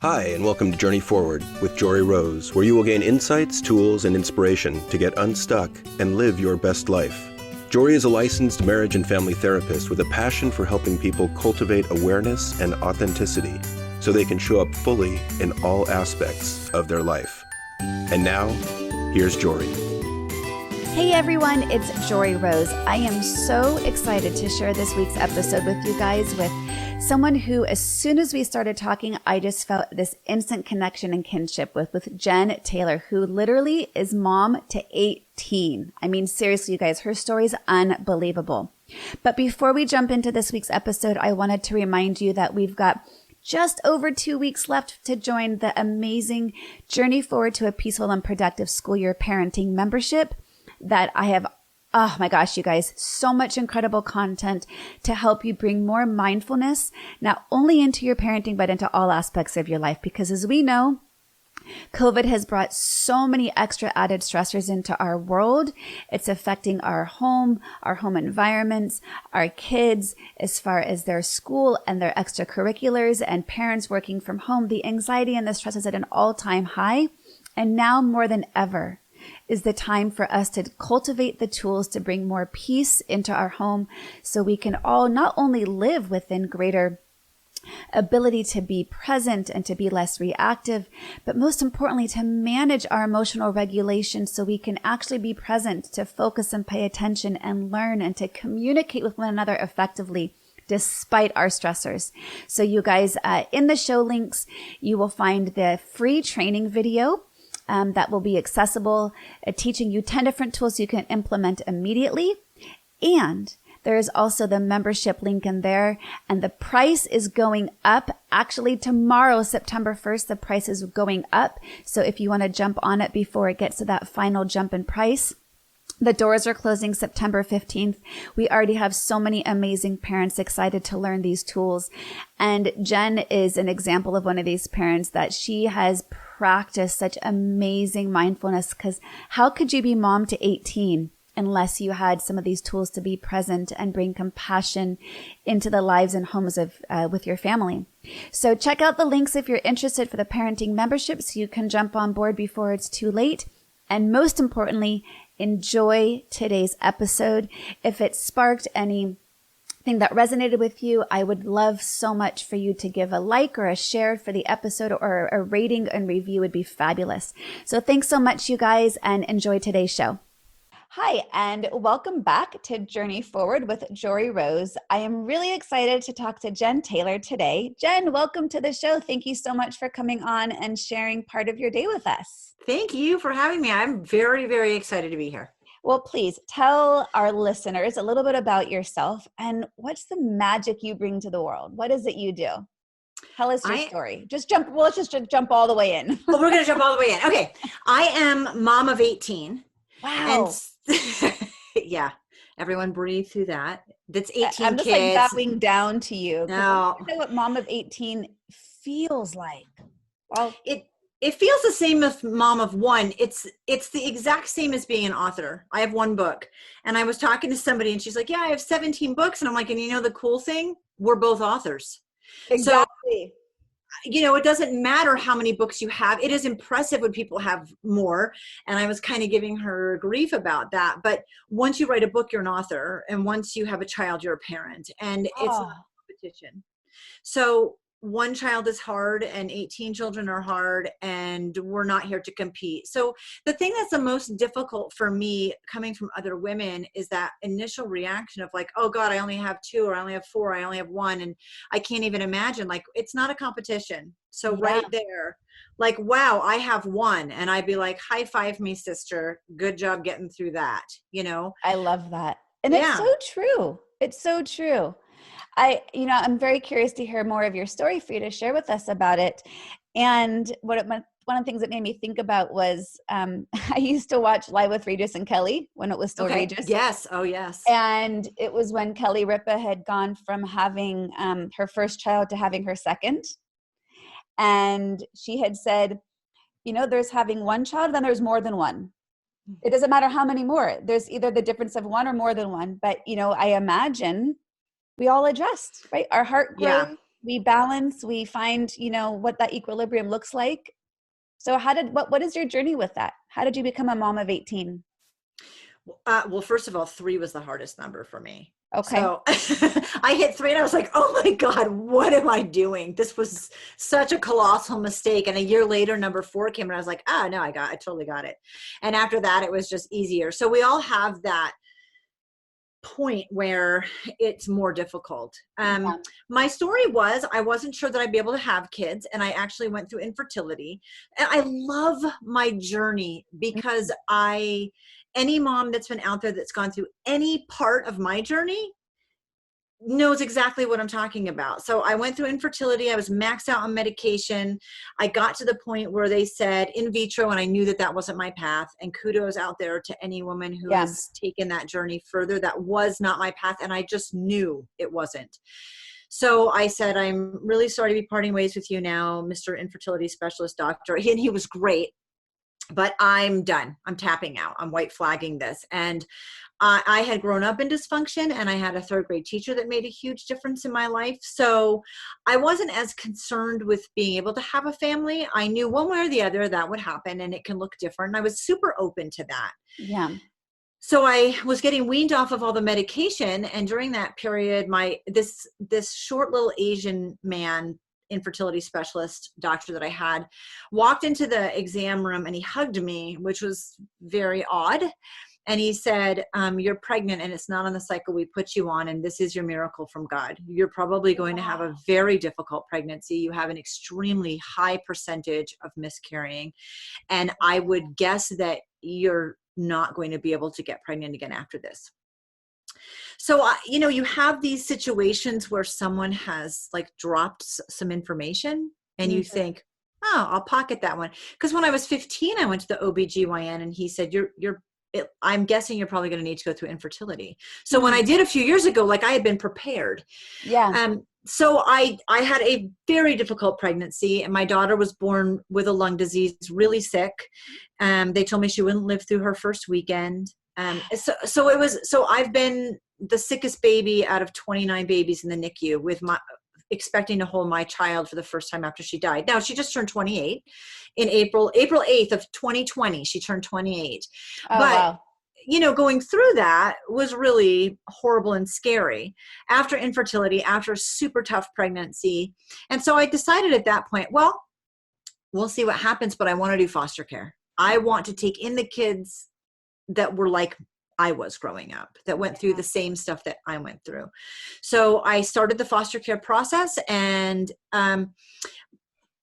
Hi, and welcome to Journey Forward with Jory Rose, where you will gain insights, tools, and inspiration to get unstuck and live your best life. Jory is a licensed marriage and family therapist with a passion for helping people cultivate awareness and authenticity so they can show up fully in all aspects of their life. And now, here's Jory. Hey everyone, it's Jory Rose. I am so excited to share this week's episode with you guys with someone who, as soon as we started talking, I just felt this instant connection and kinship with Jenn Taylor, who literally is mom to 18. I mean, seriously, you guys, her story is unbelievable. But before we jump into this week's episode, I wanted to remind you that we've got just over 2 weeks left to join the amazing Journey Forward to a Peaceful and Productive School Year Parenting membership that I have. Oh my gosh, you guys, so much incredible content to help you bring more mindfulness, not only into your parenting, but into all aspects of your life. Because as we know, COVID has brought so many extra added stressors into our world. It's affecting our home environments, our kids, as far as their school and their extracurriculars, and parents working from home. The anxiety and the stress is at an all-time high. And now more than ever is the time for us to cultivate the tools to bring more peace into our home so we can all not only live within greater ability to be present and to be less reactive, but most importantly, to manage our emotional regulation so we can actually be present, to focus and pay attention and learn and to communicate with one another effectively despite our stressors. So you guys, in the show links, you will find the free training video that will be accessible, teaching you 10 different tools you can implement immediately. And there is also the membership link in there. And the price is going up. Actually, tomorrow, September 1st, the price is going up. So if you want to jump on it before it gets to that final jump in price, the doors are closing September 15th. We already have so many amazing parents excited to learn these tools. And Jenn is an example of one of these parents that she has practiced such amazing mindfulness, because how could you be mom to 18 unless you had some of these tools to be present and bring compassion into the lives and homes of with your family? So check out the links if you're interested for the parenting membership so you can jump on board before it's too late. And most importantly, enjoy today's episode. If it sparked anything that resonated with you, I would love so much for you to give a like or a share for the episode, or a rating and review would be fabulous. So thanks so much, you guys, and enjoy today's show. Hi, and welcome back to Journey Forward with Jory Rose. I am really excited to talk to Jenn Taylor today. Jenn, welcome to the show. Thank you so much for coming on and sharing part of your day with us. Thank you for having me. I'm very, very excited to be here. Well, please tell our listeners a little bit about yourself and what's the magic you bring to the world. What is it you do? Tell us your story. Let's just jump all the way in. Well, we're going to jump all the way in. Okay. I am mom of 18. Wow. And yeah, everyone breathe through that. That's 18 I'm just kids. like bowing down to you. No. I know what mom of 18 feels like. Well, It feels the same as mom of one. It's the exact same as being an author. I have one book, and I was talking to somebody and she's like, yeah, I have 17 books. And I'm like, and you know, the cool thing, we're both authors. Exactly. So, you know, it doesn't matter how many books you have. It is impressive when people have more. And I was kind of giving her grief about that. But once you write a book, you're an author. And once you have a child, you're a parent. And it's not a competition. So one child is hard and 18 children are hard, and we're not here to compete. So the thing that's the most difficult for me coming from other women is that initial reaction of like, oh God, I only have 2, or I only have 4, I only have 1. And I can't even imagine, like, it's not a competition. So right there, like, wow, I have 1. And I'd be like, high five me, sister. Good job getting through that. You know? I love that. And it's so true. It's so true. I'm very curious to hear more of your story for you to share with us about it. And one of the things that made me think about was I used to watch Live with Regis and Kelly when it was still Regis. Yes. Oh, yes. And it was when Kelly Ripa had gone from having her first child to having her second. And she had said, you know, there's having one child, then there's more than one. It doesn't matter how many more. There's either the difference of one or more than one. But, you know, I imagine we all adjust, right? Our heart grows, we balance, we find, what that equilibrium looks like. So what is your journey with that? How did you become a mom of 18? Well, first of all, 3 was the hardest number for me. Okay. So I hit 3 and I was like, oh my God, what am I doing? This was such a colossal mistake. And a year later, number 4 came and I was like, no, I totally got it. And after that, it was just easier. So we all have that point where it's more difficult. Yeah. My story was, I wasn't sure that I'd be able to have kids, and I actually went through infertility. And I love my journey because any mom that's been out there that's gone through any part of my journey knows exactly what I'm talking about. So I went through infertility. I was maxed out on medication. I got to the point where they said in vitro, and I knew that that wasn't my path. And kudos out there to any woman who has taken that journey further. That was not my path. And I just knew it wasn't. So I said, I'm really sorry to be parting ways with you now, Mr. Infertility Specialist Doctor. And he was great, but I'm done. I'm tapping out. I'm white flagging this. And I had grown up in dysfunction, and I had a 3rd grade teacher that made a huge difference in my life. So I wasn't as concerned with being able to have a family. I knew one way or the other that would happen, and it can look different. And I was super open to that. Yeah. So I was getting weaned off of all the medication. And during that period, this short little Asian man, infertility specialist doctor that I had, walked into the exam room and he hugged me, which was very odd. And he said, you're pregnant and it's not on the cycle we put you on. And this is your miracle from God. You're probably going to have a very difficult pregnancy. You have an extremely high percentage of miscarrying. And I would guess that you're not going to be able to get pregnant again after this. So, you have these situations where someone has like dropped some information and you think, oh, I'll pocket that one. Because when I was 15, I went to the OBGYN and he said, I'm guessing you're probably going to need to go through infertility. So when I did a few years ago, like I had been prepared. Yeah. So I had a very difficult pregnancy, and my daughter was born with a lung disease, really sick. They told me she wouldn't live through her first weekend. So I've been the sickest baby out of 29 babies in the NICU, with expecting to hold my child for the first time after she died. Now she just turned 28 in April 8th of 2020. She turned 28. Oh, wow. Going through that was really horrible and scary after infertility, after a super tough pregnancy. And so I decided at that point, well, we'll see what happens, but I want to do foster care. I want to take in the kids that were like I was growing up, that went through the same stuff that I went through. So I started the foster care process, and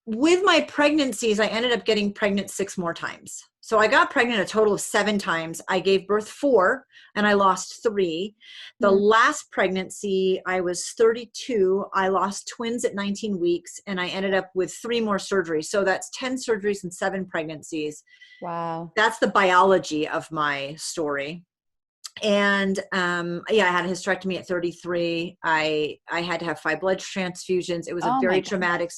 with my pregnancies, I ended up getting pregnant 6 more times. So I got pregnant a total of 7 times. I gave birth 4 and I lost 3. The last pregnancy, I was 32. I lost twins at 19 weeks and I ended up with 3 more surgeries. So that's 10 surgeries and 7 pregnancies. Wow. That's the biology of my story. And I had a hysterectomy at 33. I had to have 5 blood transfusions. It was a very traumatic.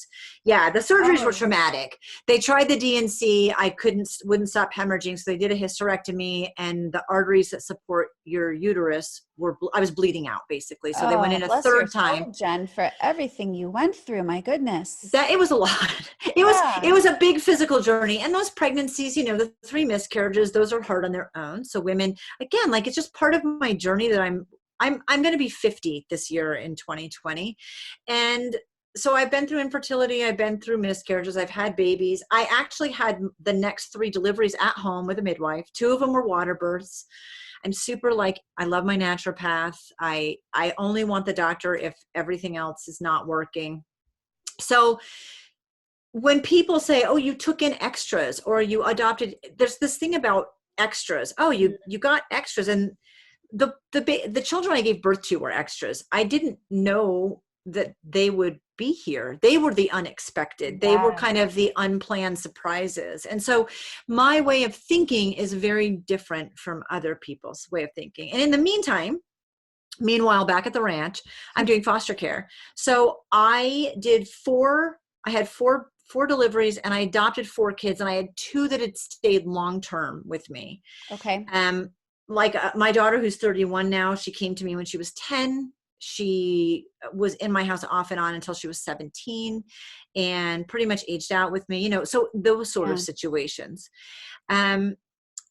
Yeah, the surgeries were traumatic. They tried the DNC. I wouldn't stop hemorrhaging. So they did a hysterectomy, and the arteries that support your uterus I was bleeding out basically. So they went in a 3rd time. Jen, for everything you went through, my goodness. It was a lot. It was a big physical journey. And those pregnancies, the 3 miscarriages, those are hard on their own. So women, again, like it's just part of my journey that I'm going to be 50 this year in 2020. And so I've been through infertility. I've been through miscarriages. I've had babies. I actually had the next 3 deliveries at home with a midwife. 2 of them were water births. I'm super I love my naturopath. I only want the doctor if everything else is not working. So when people say, oh, you took in extras or you adopted, there's this thing about extras. Oh, you got extras. And the children I gave birth to were extras. I didn't know that they would be here. They were the unexpected. They were kind of the unplanned surprises. And so my way of thinking is very different from other people's way of thinking. And in the meanwhile, back at the ranch, I'm doing foster care. So I had four deliveries, and I adopted 4 kids, and I had 2 that had stayed long-term with me. Okay. My daughter, who's 31 now, she came to me when she was 10. she was in my house off and on until she was 17 and pretty much aged out with me, so those sort of situations.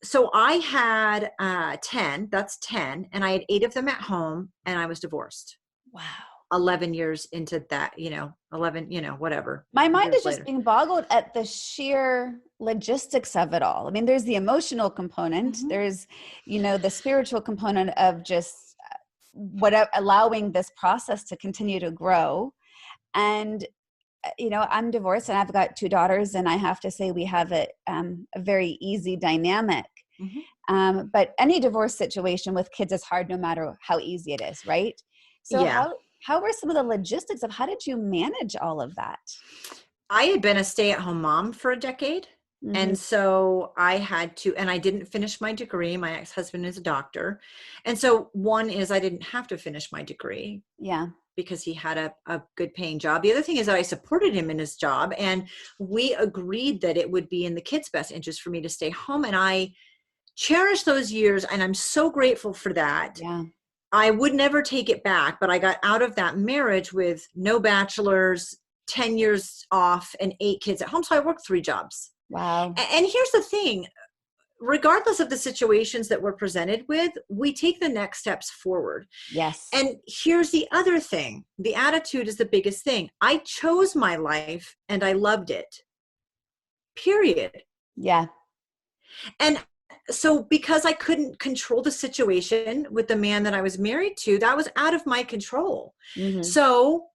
So I had 10, that's 10, and I had 8 of them at home, and I was divorced. Wow. 11 years into that, 11, whatever. My mind is later. just being boggled at the sheer logistics of it all. I mean, there's the emotional component. Mm-hmm. There's, the spiritual component of just allowing this process to continue to grow. And, I'm divorced and I've got 2 daughters, and I have to say we have a very easy dynamic. Mm-hmm. But any divorce situation with kids is hard no matter how easy it is, right? So how were some of the logistics of how did you manage all of that? I had been a stay-at-home mom for a decade. Mm-hmm. And so I had to, and I didn't finish my degree. My ex-husband is a doctor. And so one is I didn't have to finish my degree. Yeah. Because he had a good paying job. The other thing is that I supported him in his job, and we agreed that it would be in the kids' best interest for me to stay home. And I cherish those years, and I'm so grateful for that. Yeah. I would never take it back, but I got out of that marriage with no bachelor's, 10 years off, and 8 kids at home. So I worked 3 jobs. Wow. And here's the thing, regardless of the situations that we're presented with, we take the next steps forward. Yes. And here's the other thing. The attitude is the biggest thing. I chose my life and I loved it. Period. Yeah. And so because I couldn't control the situation with the man that I was married to, that was out of my control. Mm-hmm. So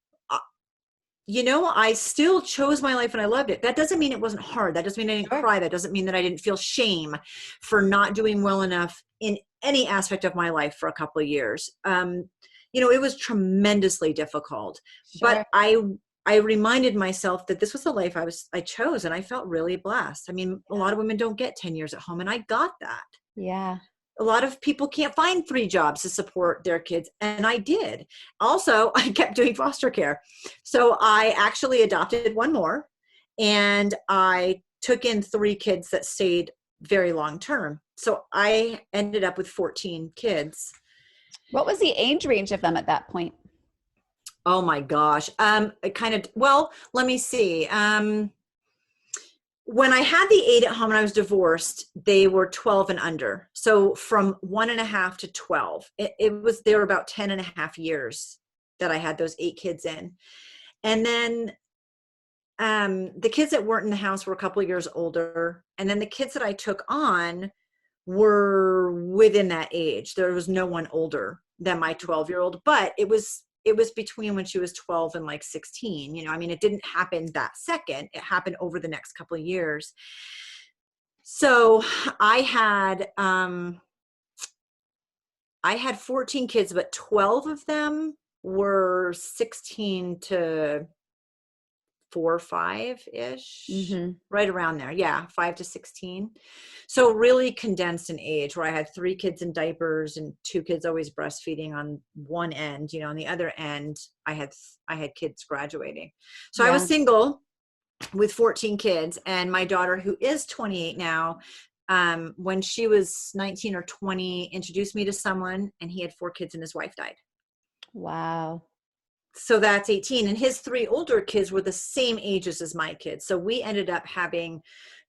I still chose my life and I loved it. That doesn't mean it wasn't hard. That doesn't mean I didn't cry. That doesn't mean that I didn't feel shame for not doing well enough in any aspect of my life for a couple of years. It was tremendously difficult, but I reminded myself that this was the life I chose, and I felt really blessed. I mean, a lot of women don't get 10 years at home, and I got that. Yeah. A lot of people can't find 3 jobs to support their kids, and I did. Also, I kept doing foster care. So I actually adopted 1 more, and I took in 3 kids that stayed very long term. So I ended up with 14 kids. What was the age range of them at that point? Oh my gosh. Let me see. When I had the 8 at home and I was divorced, they were 12 and under. So from 1.5 to 12, they were about 10.5 years that I had those 8 kids in. And then the kids that weren't in the house were a couple of years older. And then the kids that I took on were within that age. There was no one older than my 12-year-old, but it was between when she was 12 and like 16. It didn't happen that second. It happened over the next couple of years. So I had 14 kids, but 12 of them were 16 to 4 or 5-ish, right around there. Yeah, 5 to 16. So really condensed in age, where I had 3 kids in diapers and 2 kids always breastfeeding on one end. On the other end, I had kids graduating. So I was single with 14 kids, and my daughter, who is 28 now, when she was 19 or 20, introduced me to someone, and he had 4 kids and his wife died. Wow. So that's 18. And his 3 older kids were the same ages as my kids. So we ended up having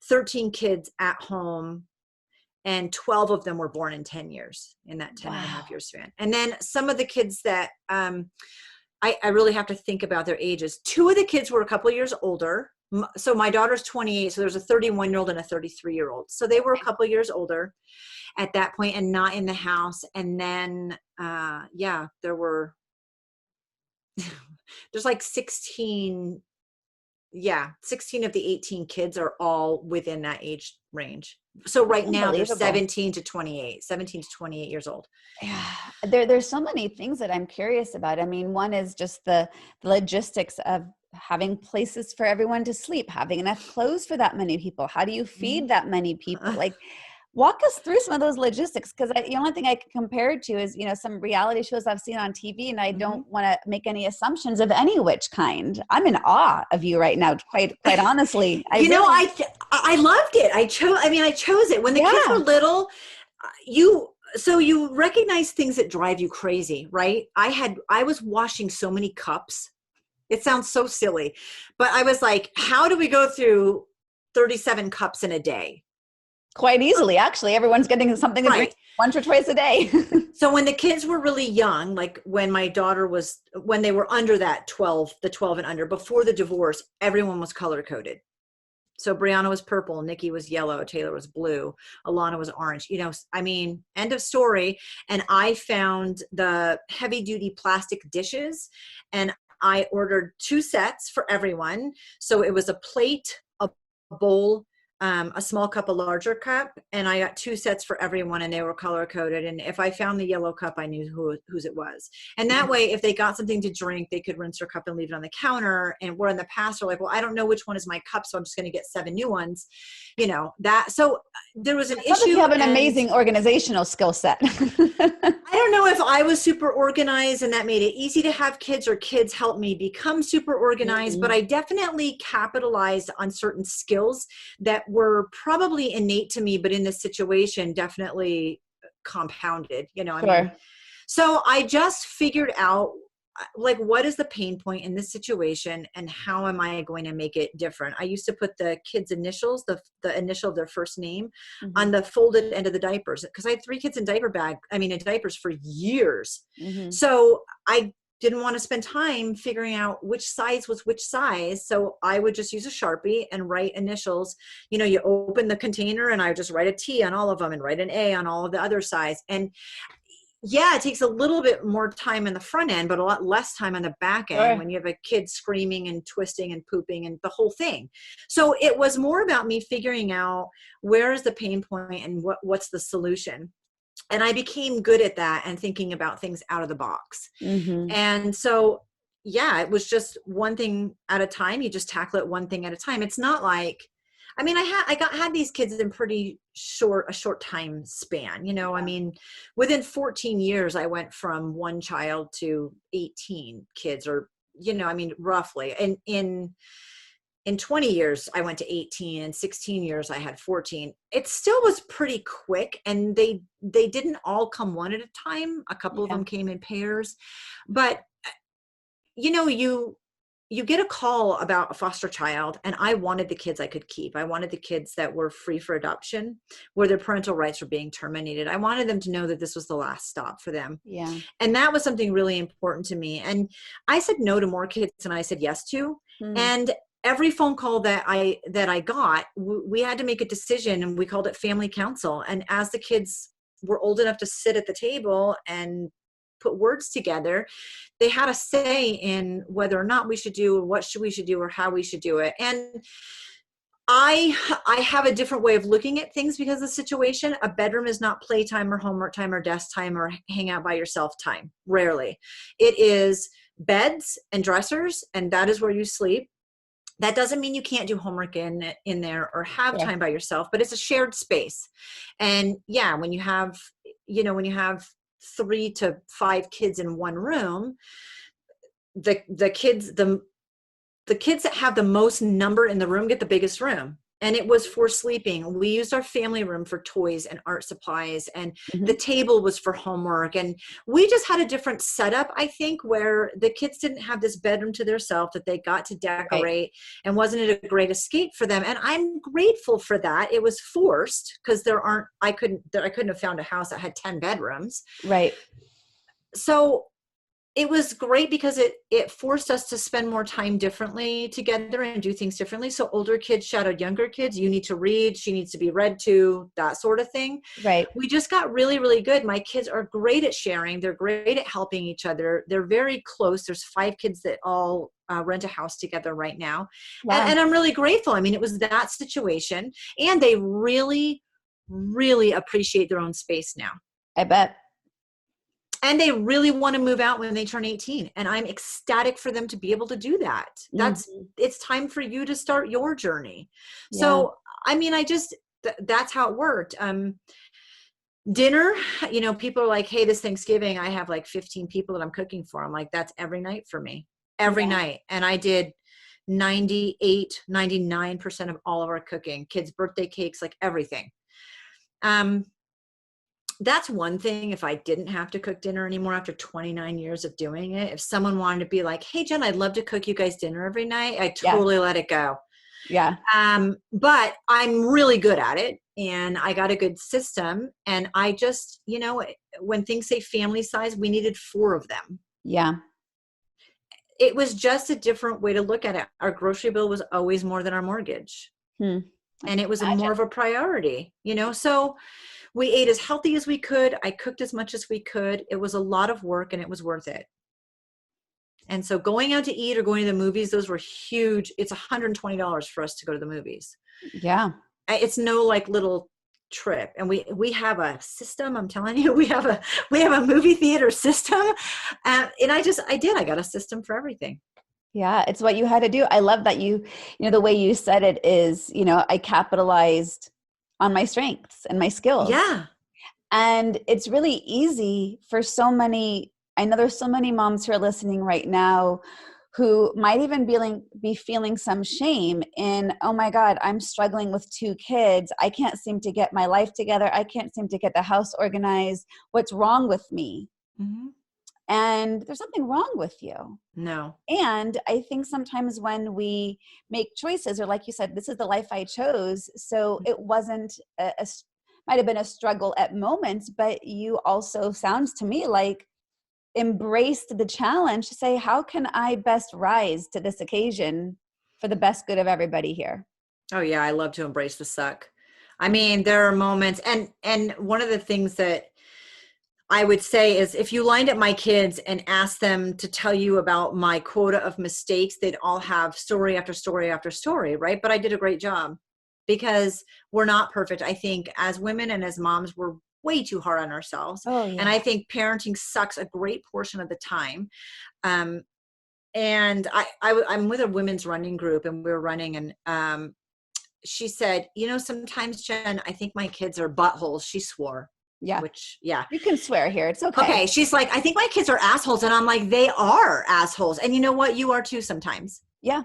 13 kids at home, and 12 of them were born in 10 years, in that 10.5 year span. And then some of the kids that I really have to think about their ages. 2 of the kids were a couple of years older. So my daughter's 28. So there's a 31-year-old and a 33-year-old. So they were a couple of years older at that point and not in the house. And then, there's like 16 of the 18 kids are all within that age range. So right now they're 17 to 28 years old. Yeah. There's so many things that I'm curious about. I mean, one is just the logistics of having places for everyone to sleep, having enough clothes for that many people. How do you feed that many people? Like, walk us through some of those logistics, because the only thing I can compare it to is, some reality shows I've seen on TV, and I don't want to make any assumptions of any which kind. I'm in awe of you right now, quite honestly. I loved it. I chose it. When the kids were little, So you recognize things that drive you crazy, right? I was washing so many cups. It sounds so silly, but I was like, how do we go through 37 cups in a day? Quite easily, actually. Everyone's getting something to drink Right. once or twice a day. So when the kids were really young, like when my daughter was, when they were under that 12, the 12 and under, before the divorce, everyone was color coded. So Brianna was purple, Nikki was yellow, Taylor was blue, Alana was orange. You know, I mean, end of story. And I found the heavy duty plastic dishes, and I ordered 2 sets for everyone. So it was a plate, a bowl, a small cup, a larger cup, and I got 2 sets for everyone, and they were color coded. And if I found the yellow cup, I knew whose it was. And that way, if they got something to drink, they could rinse their cup and leave it on the counter. And where in the past are like, well, I don't know which one is my cup, so I'm just going to get 7 new ones. You know that. So there was an Sounds like issue. you have an amazing organizational skill set. I don't know if I was super organized and that made it easy to have kids, or kids helped me become super organized, but I definitely capitalized on certain skills that were probably innate to me, but in this situation definitely compounded, you know. Sure. I mean, so I just figured out, like, what is the pain point in this situation and how am I going to make it different? I used to put the kids' initials, the initial of their first name, on the folded end of the diapers, because I had 3 kids in in diapers for years. So I didn't want to spend time figuring out which size was which size. So I would just use a Sharpie and write initials. You know, you open the container and I would just write a T on all of them and write an A on all of the other size. And yeah, it takes a little bit more time in the front end, but a lot less time on the back end when you have a kid screaming and twisting and pooping and the whole thing. So it was more about me figuring out where is the pain point and what's the solution. And I became good at that and thinking about things out of the box. And so, yeah, it was just one thing at a time. You just tackle it one thing at a time. It's not like, I mean, I had these kids in a short time span, you know. I mean, within 14 years, I went from 1 child to 18 kids, or, you know, I mean, roughly. And in 20 years, I went to 18, and 16 years, I had 14. It still was pretty quick, and they didn't all come one at a time. A couple of them came in pairs, but you know, you get a call about a foster child, and I wanted the kids I could keep. I wanted the kids that were free for adoption, where their parental rights were being terminated. I wanted them to know that this was the last stop for them. Yeah. And that was something really important to me. And I said no to more kids than I said yes to. And every phone call that I got, we had to make a decision, and we called it family council. And as the kids were old enough to sit at the table and put words together, they had a say in whether or not we should do, or what we should do, or how we should do it. And I have a different way of looking at things because of the situation. A bedroom is not playtime or homework time or desk time or hang out by yourself time. Rarely. It is beds and dressers, and that is where you sleep. That doesn't mean you can't do homework in there or have time by yourself, but it's a shared space. And yeah, when you have 3 to 5 kids in one room, the kids that have the most number in the room get the biggest room. And it was for sleeping. We used our family room for toys and art supplies, and the table was for homework. And we just had a different setup, I think, where the kids didn't have this bedroom to themselves that they got to decorate, and wasn't it a great escape for them? And I'm grateful for that. It was forced because I couldn't have found a house that had 10 bedrooms. Right. So it was great because it forced us to spend more time differently together and do things differently. So older kids shadowed younger kids. You need to read. She needs to be read to, that sort of thing. Right. We just got really, really good. My kids are great at sharing. They're great at helping each other. They're very close. There's 5 kids that all rent a house together right now. Wow. And I'm really grateful. I mean, it was that situation. And they really, really appreciate their own space now. I bet. And they really want to move out when they turn 18. And I'm ecstatic for them to be able to do that. It's time for you to start your journey. Yeah. So, I mean, that's how it worked. Dinner, you know, people are like, hey, this Thanksgiving, I have like 15 people that I'm cooking for. I'm like, that's every night for me, every night. And I did 99% of all of our cooking, kids' birthday cakes, like everything. That's one thing. If I didn't have to cook dinner anymore after 29 years of doing it, if someone wanted to be like, hey, Jen, I'd love to cook you guys dinner every night, I Yeah. totally let it go. Yeah. But I'm really good at it, and I got a good system. And I just, when things say family size, we needed 4 of them. Yeah. It was just a different way to look at it. Our grocery bill was always more than our mortgage. I And it can was more imagine. of a priority, so we ate as healthy as we could. I cooked as much as we could. It was a lot of work, and it was worth it. And so going out to eat or going to the movies, those were huge. It's $120 for us to go to the movies. Yeah. It's no like little trip. And we have a system. I'm telling you, we have a movie theater system. And I got a system for everything. Yeah, it's what you had to do. I love that the way you said it is, I capitalized on my strengths and my skills. Yeah. And it's really easy for I know there's so many moms who are listening right now who might even be feeling some shame in, oh my God, I'm struggling with 2 kids. I can't seem to get my life together. I can't seem to get the house organized. What's wrong with me? Mm-hmm. And there's something wrong with you. No. And I think sometimes when we make choices, or like you said, this is the life I chose. So it wasn't might have been a struggle at moments, but you also, sounds to me like, embraced the challenge to say, how can I best rise to this occasion for the best good of everybody here? Oh yeah. I love to embrace the suck. I mean, there are moments, and one of the things that I would say is, if you lined up my kids and asked them to tell you about my quota of mistakes, they'd all have story after story after story, right? But I did a great job, because we're not perfect. I think as women and as moms, we're way too hard on ourselves. Oh, yeah. And I think parenting sucks a great portion of the time. And I'm with a women's running group, and we were running, and she said, sometimes, Jen, I think my kids are buttholes. She swore. Yeah. Which, yeah. You can swear here. It's okay. Okay. She's like, I think my kids are assholes. And I'm like, they are assholes. And you know what? You are too sometimes. Yeah.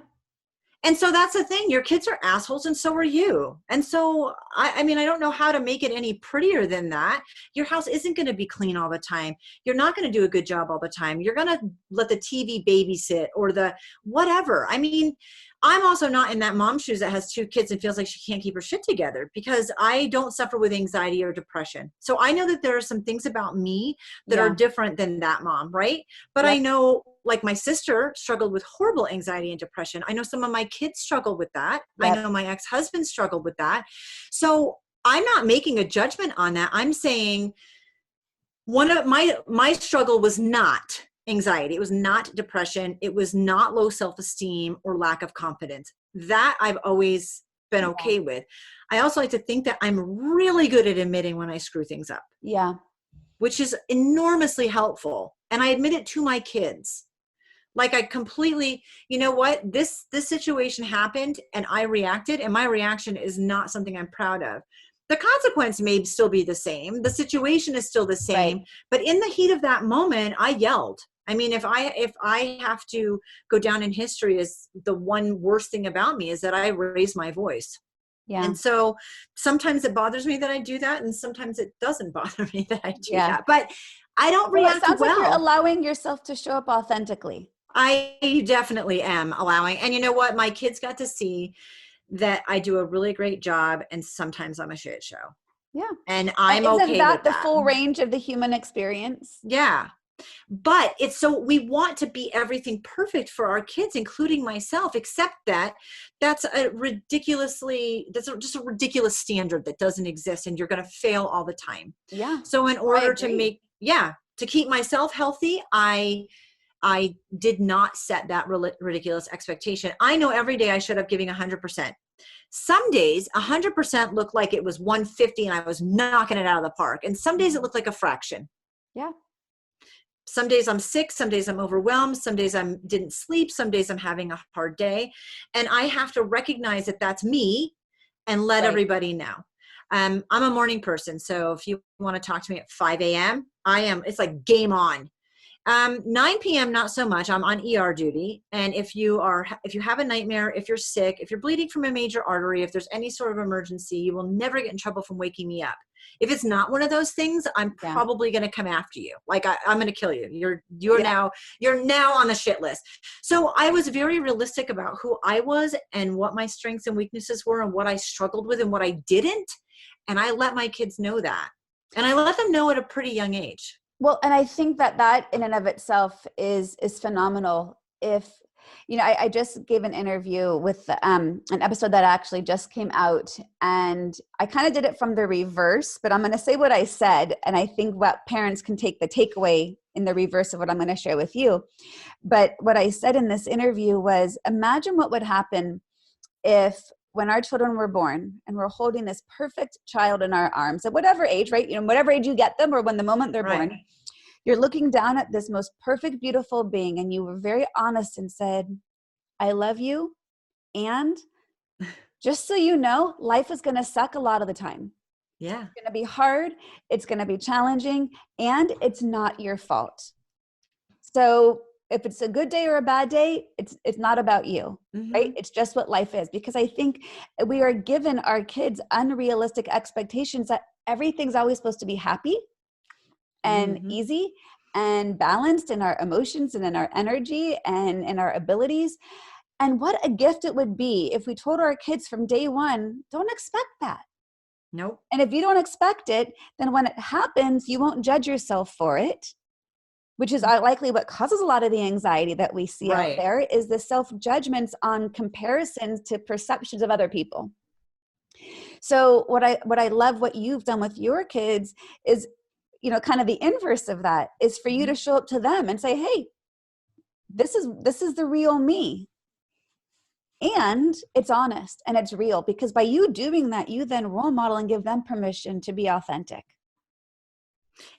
And so that's the thing. Your kids are assholes, and so are you. And so, I mean, I don't know how to make it any prettier than that. Your house isn't going to be clean all the time. You're not going to do a good job all the time. You're going to let the TV babysit or the whatever. I mean, I'm also not in that mom's shoes that has 2 kids and feels like she can't keep her shit together, because I don't suffer with anxiety or depression. So I know that there are some things about me that are different than that mom, right? But I know, like, my sister struggled with horrible anxiety and depression. I know some of my kids struggle with that. I know my ex-husband struggled with that. So I'm not making a judgment on that. I'm saying one of my struggle was not anxiety. It was not depression. It was not low self-esteem or lack of confidence. That I've always been okay with. I also like to think that I'm really good at admitting when I screw things up. Yeah. Which is enormously helpful. And I admit it to my kids. Like, I completely, you know what, this situation happened and I reacted, and my reaction is not something I'm proud of. The consequence may still be the same. The situation is still the same, right. But in the heat of that moment, I yelled. I mean, if I have to go down in history as the one worst thing about me is that I raise my voice. Yeah. And so sometimes it bothers me that I do that, and sometimes it doesn't bother me that I do that. But I don't react well. It sounds like you're allowing yourself to show up authentically. I definitely am allowing. And you know what? My kids got to see that I do a really great job, and sometimes I'm a shit show. Yeah. And I'm okay with that. Isn't that the full range of the human experience? Yeah. But it's so we want to be everything perfect for our kids, including myself, except that that's just a ridiculous standard that doesn't exist, and you're going to fail all the time. Yeah. So in order to keep myself healthy, I did not set that ridiculous expectation. I know every day I should have giving 100%. Some days 100% looked like it was 150 and I was knocking it out of the park. And some days it looked like a fraction. Yeah. Some days I'm sick. Some days I'm overwhelmed. Some days I didn't sleep. Some days I'm having a hard day. And I have to recognize that that's me and let everybody know. I'm a morning person. So if you want to talk to me at 5 a.m., it's like game on. 9 p.m., not so much. I'm on ER duty. And if you have a nightmare, if you're sick, if you're bleeding from a major artery, if there's any sort of emergency, you will never get in trouble from waking me up. If it's not one of those things, I'm Yeah. probably going to come after you. Like I'm going to kill you. You're now on the shit list. So I was very realistic about who I was and what my strengths and weaknesses were and what I struggled with and what I didn't. And I let my kids know that. And I let them know at a pretty young age. Well, and I think that in and of itself is phenomenal. If, I just gave an interview with an episode that actually just came out, and I kind of did it from the reverse, but I'm going to say what I said. And I think what parents can take the takeaway in the reverse of what I'm going to share with you. But what I said in this interview was, imagine what would happen if when our children were born and we're holding this perfect child in our arms at whatever age, right? Whatever age you get them, or when the moment they're born, you're looking down at this most perfect, beautiful being, and you were very honest and said, I love you. And just so you know, life is going to suck a lot of the time. Yeah. It's going to be hard. It's going to be challenging, and it's not your fault. So if it's a good day or a bad day, it's not about you, right? It's just what life is. Because I think we are given our kids unrealistic expectations that everything's always supposed to be happy and easy and balanced in our emotions and in our energy and in our abilities. And what a gift it would be if we told our kids from day one, don't expect that. Nope. And if you don't expect it, then when it happens, you won't judge yourself for it, which is likely what causes a lot of the anxiety that we see out there, is the self-judgments on comparisons to perceptions of other people. So what I love what you've done with your kids is, kind of the inverse of that is for you to show up to them and say, hey, this is the real me. And it's honest and it's real, because by you doing that, you then role model and give them permission to be authentic.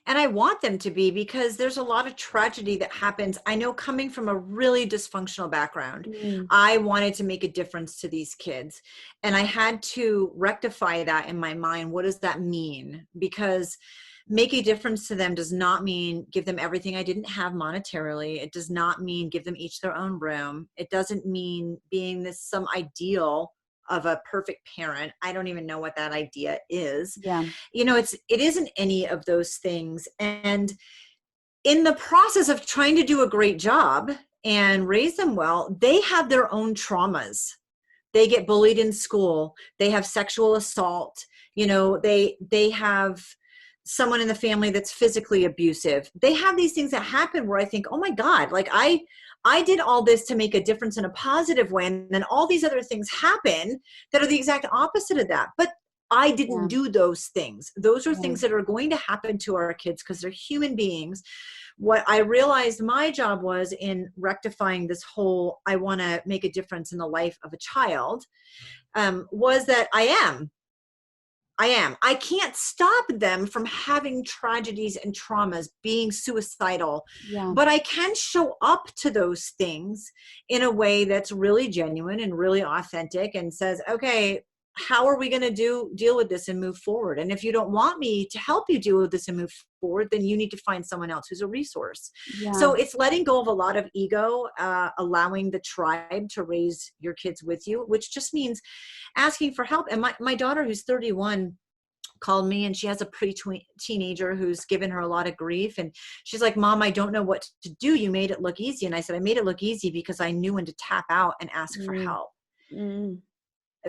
And I want them to be, because there's a lot of tragedy that happens. I know, coming from a really dysfunctional background, I wanted to make a difference to these kids. And I had to rectify that in my mind. What does that mean? Because make a difference to them does not mean give them everything I didn't have monetarily. It does not mean give them each their own room. It doesn't mean being some ideal of a perfect parent. I don't even know what that idea is. Yeah. It isn't any of those things. And in the process of trying to do a great job and raise them well, they have their own traumas. They get bullied in school. They have sexual assault. They have someone in the family that's physically abusive. They have these things that happen where I think, oh my God, like I did all this to make a difference in a positive way. And then all these other things happen that are the exact opposite of that. But I didn't do those things. Those are things that are going to happen to our kids because they're human beings. What I realized my job was in rectifying this whole, I want to make a difference in the life of a child, was that I am. I can't stop them from having tragedies and traumas, being suicidal, but I can show up to those things in a way that's really genuine and really authentic and says, okay, how are we going to deal with this and move forward? And if you don't want me to help you deal with this and move forward, then you need to find someone else who's a resource. Yeah. So it's letting go of a lot of ego, allowing the tribe to raise your kids with you, which just means asking for help. And my daughter, who's 31, called me, and she has a pre-teenager who's given her a lot of grief. And she's like, Mom, I don't know what to do. You made it look easy. And I said, I made it look easy because I knew when to tap out and ask for help.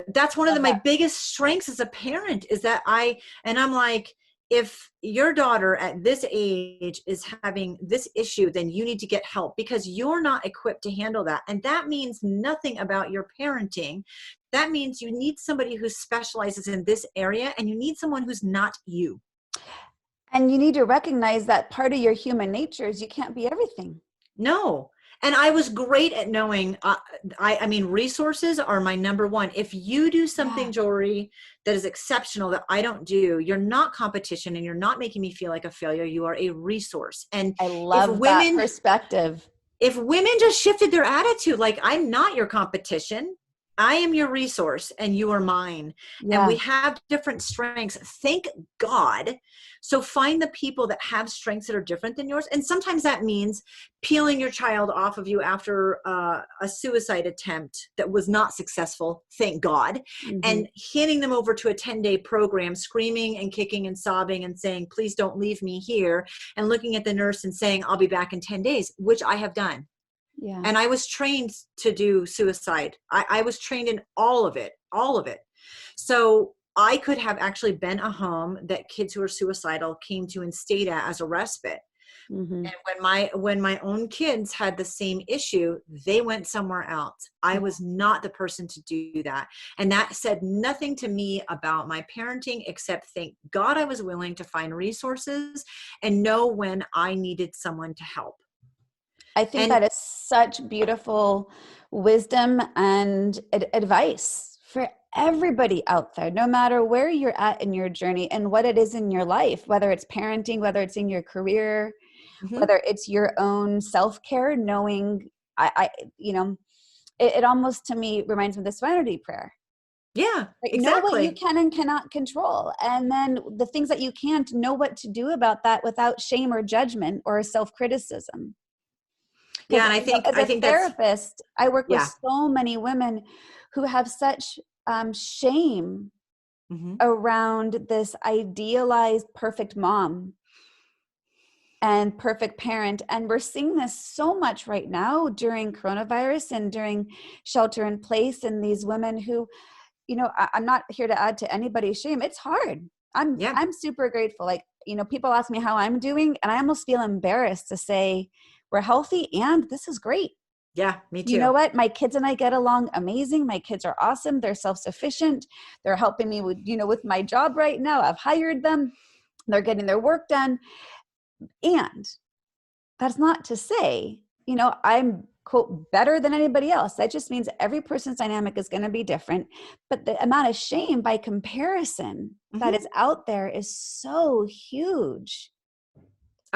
That's one of my biggest strengths as a parent, is that I'm like, if your daughter at this age is having this issue, then you need to get help, because you're not equipped to handle that. And that means nothing about your parenting. That means you need somebody who specializes in this area, and you need someone who's not you. And you need to recognize that part of your human nature is you can't be everything. No. And I was great at knowing, I mean, resources are my number one. If you do something, Jory, that is exceptional that I don't do, you're not competition and you're not making me feel like a failure. You are a resource. And I love that perspective. If women just shifted their attitude, like, I'm not your competition. I am your resource and you are mine. And we Yeah. have different strengths. Thank God. So find the people that have strengths that are different than yours. And sometimes that means peeling your child off of you after a suicide attempt that was not successful, thank God, Hmm. and handing them over to a 10-day program, screaming and kicking and sobbing and saying, please don't leave me here. And looking at the nurse and saying, I'll be back in 10 days, which I have done. Yeah. And I was trained to do suicide. I was trained in all of it, all of it. So I could have actually been a home that kids who are suicidal came to and stayed at as a respite. Hmm. And when my own kids had the same issue, they went somewhere else. I was not the person to do that. And that said nothing to me about my parenting, except thank God I was willing to find resources and know when I needed someone to help. I think And that is such beautiful wisdom and advice for everybody out there, no matter where you're at in your journey and what it is in your life, whether it's parenting, whether it's in your career, mhm, whether it's your own self-care, knowing I it almost to me reminds me of the serenity prayer. yeah, Right? Know what you exactly. can and cannot control. And then the things that you can't, know what to do about that without shame or judgment or self-criticism. Yeah, Because and as I a think that's therapist, I work with yeah. so many women who have such shame Hmm. around this idealized perfect mom and perfect parent. And we're seeing this so much right now during coronavirus and during shelter in place. And these women who, I'm not here to add to anybody's shame. It's hard. Yeah, I'm super grateful. Like, people ask me how I'm doing, and I almost feel embarrassed to say we're healthy and this is great. yeah, me You know too. what? My kids and I get along amazing. My kids are awesome. They're self-sufficient. They're helping me with, with my job right now. I've hired them. They're getting their work done. And that's not to say, I'm quote better than anybody else. That just means every person's dynamic is going to be different. But the amount of shame by comparison that Hmm. is out there is so huge.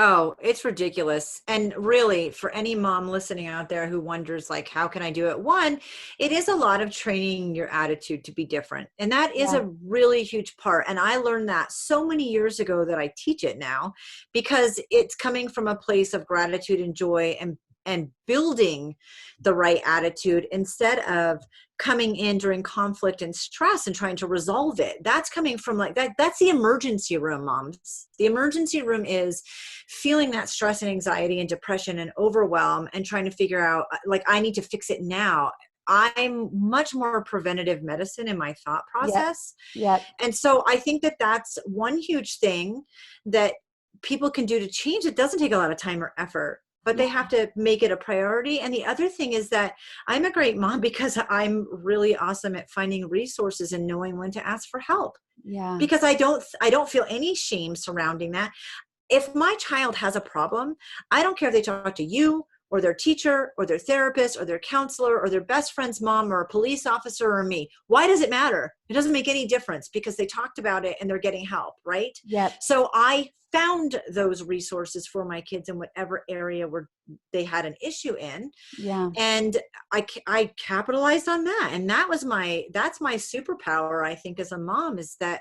Oh, it's ridiculous. And really, for any mom listening out there who wonders, like, how can I do it? One, it is a lot of training your attitude to be different. And that is Yeah. a really huge part. And I learned that so many years ago that I teach it now because it's coming from a place of gratitude and joy and building the right attitude instead of coming in during conflict and stress and trying to resolve it. That's coming from like that. That's the emergency room, moms. The emergency room is feeling that stress and anxiety and depression and overwhelm and trying to figure out, like, I need to fix it now. I'm much more preventative medicine in my thought Yep. process. Yep. And so I think that that's one huge thing that people can do to change. It doesn't take a lot of time or effort, but they Yeah. have to make it a priority. And the other thing is that I'm a great mom because I'm really awesome at finding resources and knowing when to ask for help, Yeah. because I don't feel any shame surrounding that. If my child has a problem, I don't care if they talk to you or their teacher or their therapist or their counselor or their best friend's mom or a police officer or me. Why does it matter? It doesn't make any difference because they talked about it and they're getting help, right? Yep. So I found those resources for my kids in whatever area where they had an issue in, Yeah. and I capitalized on that. And that's my superpower, I think, as a mom, is that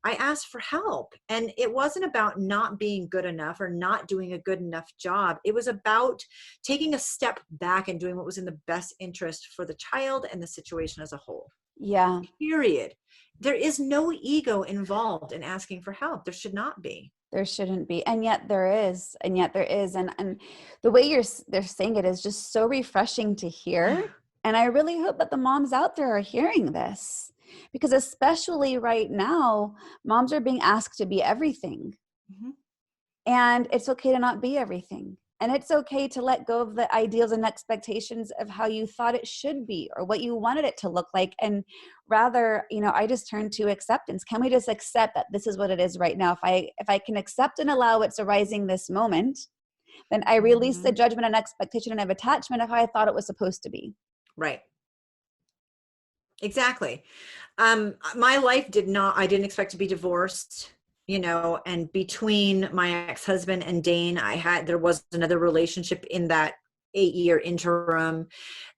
I asked for help. And it wasn't about not being good enough or not doing a good enough job. It was about taking a step back and doing what was in the best interest for the child and the situation as a whole. Yeah. Period. There is no ego involved in asking for help. There should not be. There shouldn't be. And yet there is. And yet there is. And the way they're saying it is just so refreshing to hear. And I really hope that the moms out there are hearing this, because especially right now, moms are being asked to be everything. Mhm. And it's okay to not be everything. And it's okay to let go of the ideals and expectations of how you thought it should be or what you wanted it to look like. And rather, I just turn to acceptance. Can we just accept that this is what it is right now? If I can accept and allow what's arising this moment, then I release the Mhm. judgment and expectation and of attachment of how I thought it was supposed to be. Right. Exactly. My life I didn't expect to be divorced, and between my ex-husband and Dane, there was another relationship in that 8-year interim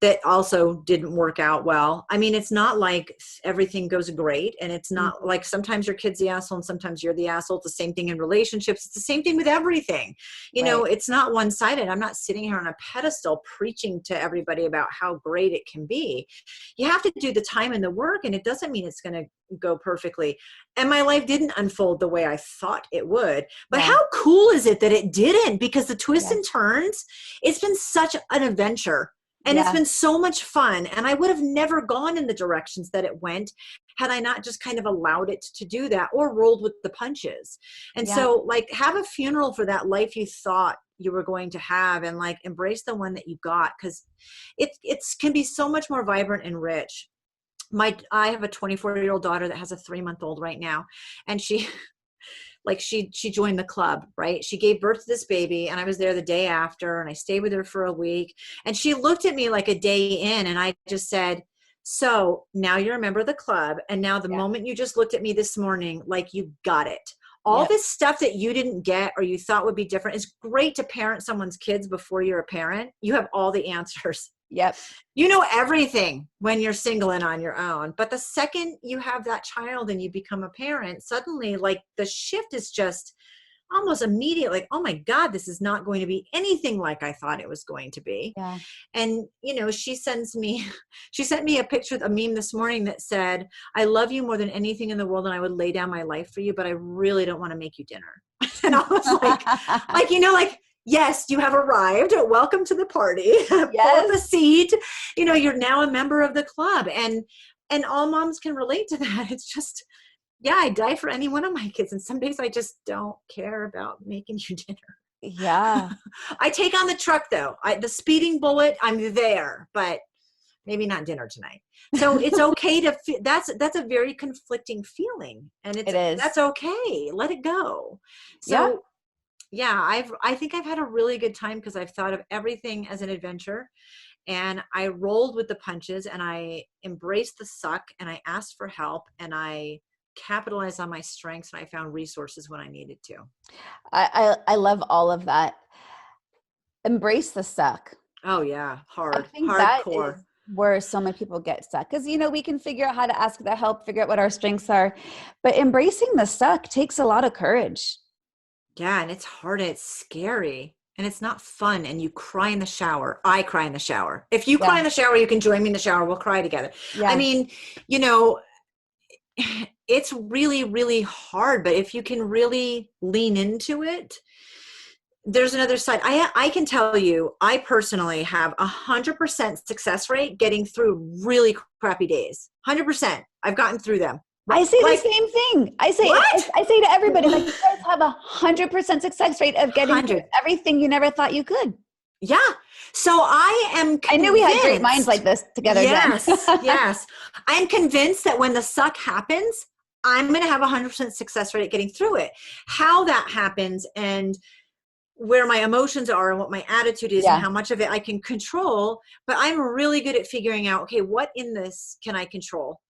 that also didn't work out well. I mean, it's not like everything goes great, and it's not like sometimes your kid's the asshole and sometimes you're the asshole. It's the same thing in relationships. It's the same thing with everything. You know, it's not one-sided. I'm not sitting here on a pedestal preaching to everybody about how great it can be. You have to do the time and the work, and it doesn't mean it's going to go perfectly. And my life didn't unfold the way I thought it would. But how cool is it that it didn't? Because the twists and turns, it's been such an adventure, and it's been so much fun. And I would have never gone in the directions that it went had I not just kind of allowed it to do that, or rolled with the punches. And so, like, have a funeral for that life you thought you were going to have, and like embrace the one that you got, because it can be so much more vibrant and rich. I have a 24-year-old daughter that has a 3-month-old right now, and she joined the club, right? She gave birth to this baby, and I was there the day after, and I stayed with her for a week, and she looked at me like a day in, and I just said, so now you're a member of the club, and now the moment you just looked at me this morning, like, you got it. All this stuff that you didn't get or you thought would be different. It's great to parent someone's kids before you're a parent. You have all the answers. Yep. You know everything when you're single and on your own. But the second you have that child and you become a parent, suddenly, like, the shift is just almost immediate. Like, oh my God, this is not going to be anything like I thought it was going to be. Yeah. And, you know, she sent me a picture, a meme this morning that said, I love you more than anything in the world, and I would lay down my life for you, but I really don't want to make you dinner. And I was like, you know, like, yes, you have arrived. Welcome to the party. Pull up a seat. You know, you're now a member of the club, and all moms can relate to that. It's just, I die for any one of my kids. And some days I just don't care about making you dinner. Yeah. I take on the truck though. The speeding bullet, I'm there, but maybe not dinner tonight. So it's okay to, that's a very conflicting feeling, and it is. That's okay. Let it go. So I think I've had a really good time, because I've thought of everything as an adventure, and I rolled with the punches, and I embraced the suck, and I asked for help, and I capitalized on my strengths, and I found resources when I needed to. I love all of that. Embrace the suck. Oh yeah. I think hardcore. That is where so many people get stuck, because, you know, we can figure out how to ask the help, figure out what our strengths are, but embracing the suck takes a lot of courage. Yeah. And it's hard. And it's scary, and it's not fun. And you cry in the shower. I cry in the shower. If you cry in the shower, you can join me in the shower. We'll cry together. Yeah. I mean, you know, it's really, really hard, but if you can really lean into it, there's another side. I can tell you, I personally have 100% success rate getting through really crappy days. 100%. I've gotten through them. I say the same thing. I say to everybody, like, you guys have 100% success rate of getting through everything you never thought you could. Yeah. So I am convinced. I knew we had great minds like this together. Yes. Yes. I am convinced that when the suck happens, I'm going to have 100% success rate at getting through it. How that happens, and where my emotions are, and what my attitude is, and how much of it I can control. But I'm really good at figuring out, okay, what in this can I control?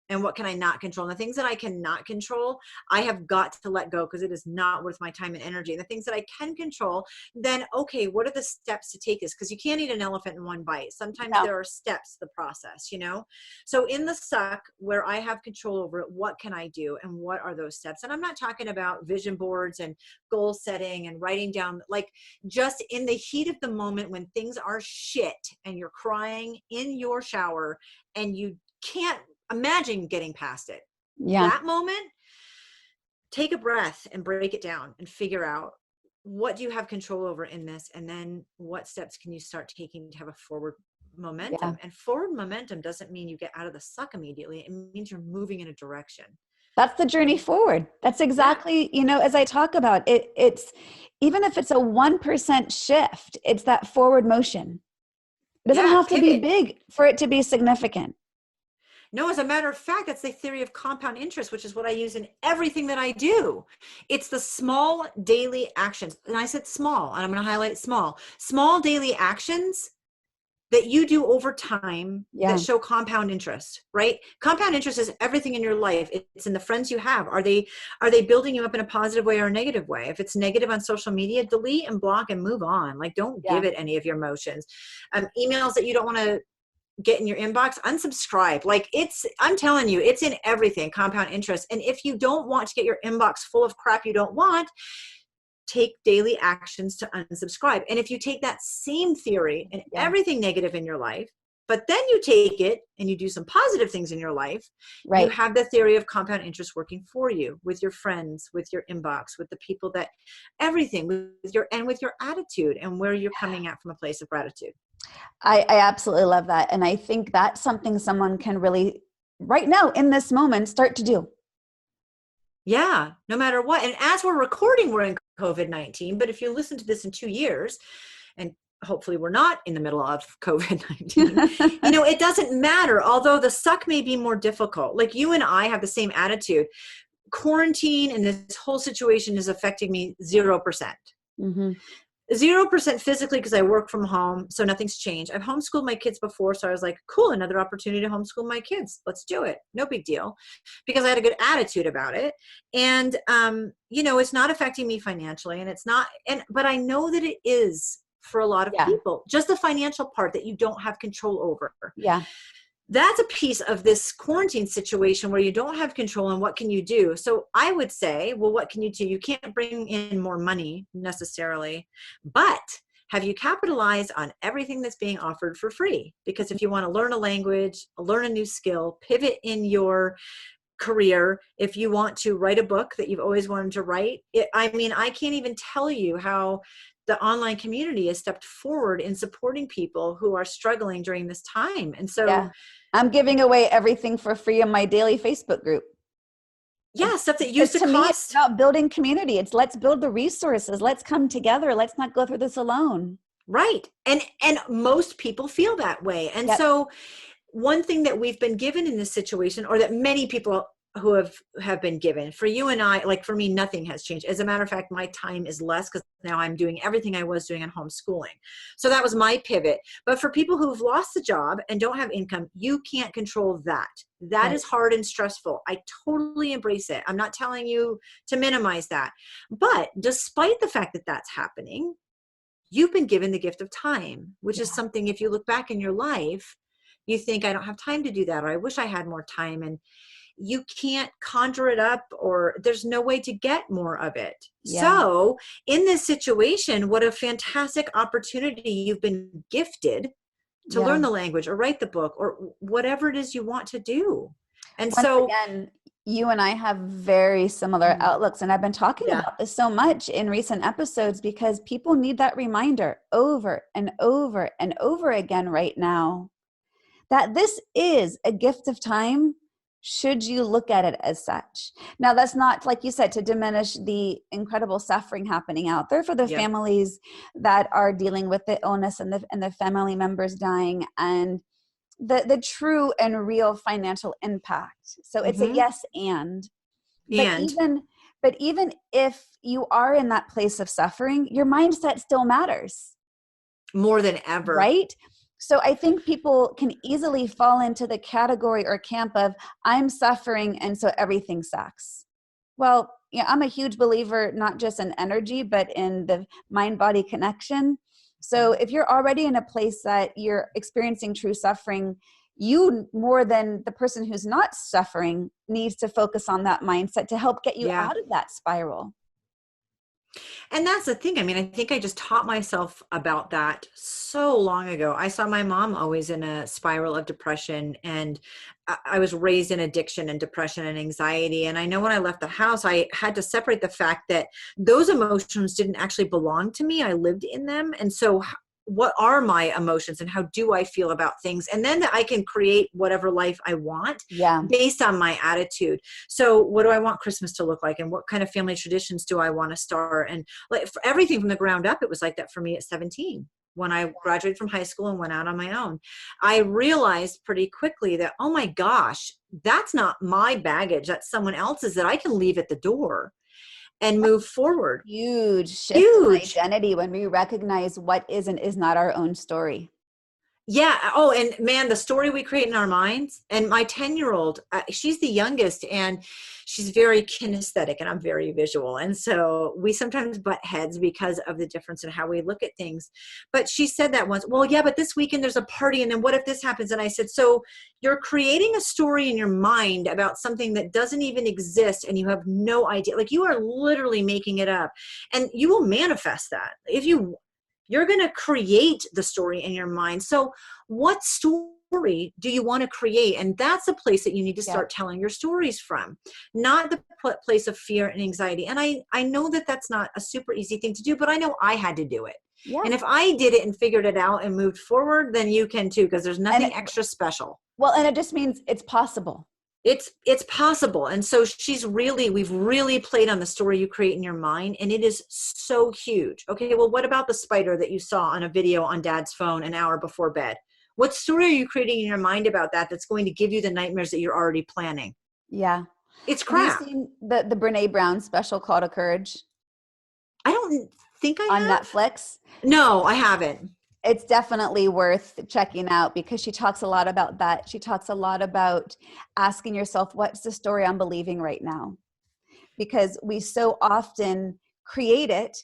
And what can I not control? And the things that I cannot control, I have got to let go, because it is not worth my time and energy. And the things that I can control, then, okay, what are the steps to take this? Because you can't eat an elephant in one bite. Sometimes there are steps to the process, you know? So in the suck, where I have control over it, what can I do? And what are those steps? And I'm not talking about vision boards and goal setting and writing down, like, just in the heat of the moment when things are shit and you're crying in your shower and you can't imagine getting past it. Yeah. That moment, take a breath and break it down and figure out, what do you have control over in this? And then what steps can you start taking to have a forward momentum? Yeah. And forward momentum doesn't mean you get out of the suck immediately. It means you're moving in a direction. That's the journey forward. That's exactly, you know, as I talk about it, it's, even if it's a 1% shift, it's that forward motion. It doesn't have to be big for it to be significant. No, as a matter of fact, that's the theory of compound interest, which is what I use in everything that I do. It's the small daily actions. And I said small, and I'm going to highlight small. Small daily actions that you do over time Yeah. that show compound interest, right? Compound interest is everything in your life. It's in the friends you have. Are they building you up in a positive way or a negative way? If it's negative on social media, delete and block and move on. Like, don't Yeah. give it any of your emotions. Emails that you don't want to get in your inbox, unsubscribe. Like, I'm telling you, it's in everything, compound interest. And if you don't want to get your inbox full of crap you don't want, take daily actions to unsubscribe. And if you take that same theory and everything negative in your life, but then you take it and you do some positive things in your life, Right. you have the theory of compound interest working for you, with your friends, with your inbox, with the people that, everything, with your attitude and where you're coming at from a place of gratitude. I absolutely love that. And I think that's something someone can really, right now in this moment, start to do. Yeah, no matter what. And as we're recording, we're in COVID-19, but if you listen to this in 2 years, and hopefully we're not in the middle of COVID-19, it doesn't matter. Although the suck may be more difficult. Like, you and I have the same attitude. Quarantine and this whole situation is affecting me 0%. Mm-hmm. 0% physically, because I work from home, so nothing's changed. I've homeschooled my kids before, so I was like, cool, another opportunity to homeschool my kids. Let's do it. No big deal, because I had a good attitude about it. And it's not affecting me financially, and it's not, but I know that it is for a lot of people. Just the financial part that you don't have control over. Yeah. That's a piece of this quarantine situation where you don't have control, and what can you do? So I would say, well, what can you do? You can't bring in more money necessarily, but have you capitalized on everything that's being offered for free? Because if you want to learn a language, learn a new skill, pivot in your career, if you want to write a book that you've always wanted to write, I can't even tell you how the online community has stepped forward in supporting people who are struggling during this time. And so I'm giving away everything for free in my daily Facebook group. Stuff that used to cost. Me, it's about building community. It's let's build the resources. Let's come together. Let's not go through this alone. Right. And most people feel that way. And so one thing that we've been given in this situation, or that many people who have been given, for you and I, like for me, nothing has changed. As a matter of fact, my time is less, because now I'm doing everything I was doing on homeschooling. So that was my pivot. But for people who've lost the job and don't have income, you can't control that. That is hard and stressful. I totally embrace it. I'm not telling you to minimize that. But despite the fact that that's happening, you've been given the gift of time, which is something, if you look back in your life, you think, I don't have time to do that, or I wish I had more time. And you can't conjure it up, or there's no way to get more of it. So in this situation, what a fantastic opportunity you've been gifted to learn the language, or write the book, or whatever it is you want to do. And once again, you and I have very similar outlooks. And I've been talking about this so much in recent episodes, because people need that reminder over and over and over again right now, that this is a gift of time, should you look at it as such. Now, that's not, like you said, to diminish the incredible suffering happening out there for the families that are dealing with the illness, and the family members dying, and the true and real financial impact. So it's a yes and. But even if you are in that place of suffering, your mindset still matters. More than ever. Right? So I think people can easily fall into the category or camp of, I'm suffering, and so everything sucks. Well, I'm a huge believer, not just in energy, but in the mind-body connection. So if you're already in a place that you're experiencing true suffering, you, more than the person who's not suffering, needs to focus on that mindset to help get you out of that spiral. And that's the thing. I think I just taught myself about that so long ago. I saw my mom always in a spiral of depression, and I was raised in addiction and depression and anxiety. And I know when I left the house, I had to separate the fact that those emotions didn't actually belong to me. I lived in them. And so what are my emotions, and how do I feel about things? And then that I can create whatever life I want based on my attitude. So what do I want Christmas to look like? And what kind of family traditions do I want to start? And like, for everything from the ground up, it was like that for me at 17. When I graduated from high school and went out on my own, I realized pretty quickly that, oh my gosh, that's not my baggage. That's someone else's that I can leave at the door and move forward. Huge shift in identity when we recognize what is and is not our own story. Yeah. Oh, and man, the story we create in our minds. And my 10-year-old, she's the youngest, and she's very kinesthetic, and I'm very visual. And so we sometimes butt heads because of the difference in how we look at things. But she said that once, well, yeah, but this weekend there's a party, and then what if this happens? And I said, so you're creating a story in your mind about something that doesn't even exist, and you have no idea. Like, you are literally making it up, and you will manifest that. If you're going to create the story in your mind. So what story do you want to create? And that's a place that you need to start telling your stories from, not the place of fear and anxiety. And I know that that's not a super easy thing to do, but I know I had to do it. Yeah. And if I did it and figured it out and moved forward, then you can too, because there's nothing extra special. Well, and it just means it's possible. It's possible. And so we've really played on the story you create in your mind, and it is so huge. Okay, well, what about the spider that you saw on a video on Dad's phone an hour before bed? What story are you creating in your mind about that that's going to give you the nightmares that you're already planning? Yeah. It's crap. Have you seen the Brene Brown special, Call to Courage? I don't think I on have. Netflix? No, I haven't. It's definitely worth checking out, because she talks a lot about that. She talks a lot about asking yourself, what's the story I'm believing right now? Because we so often create it.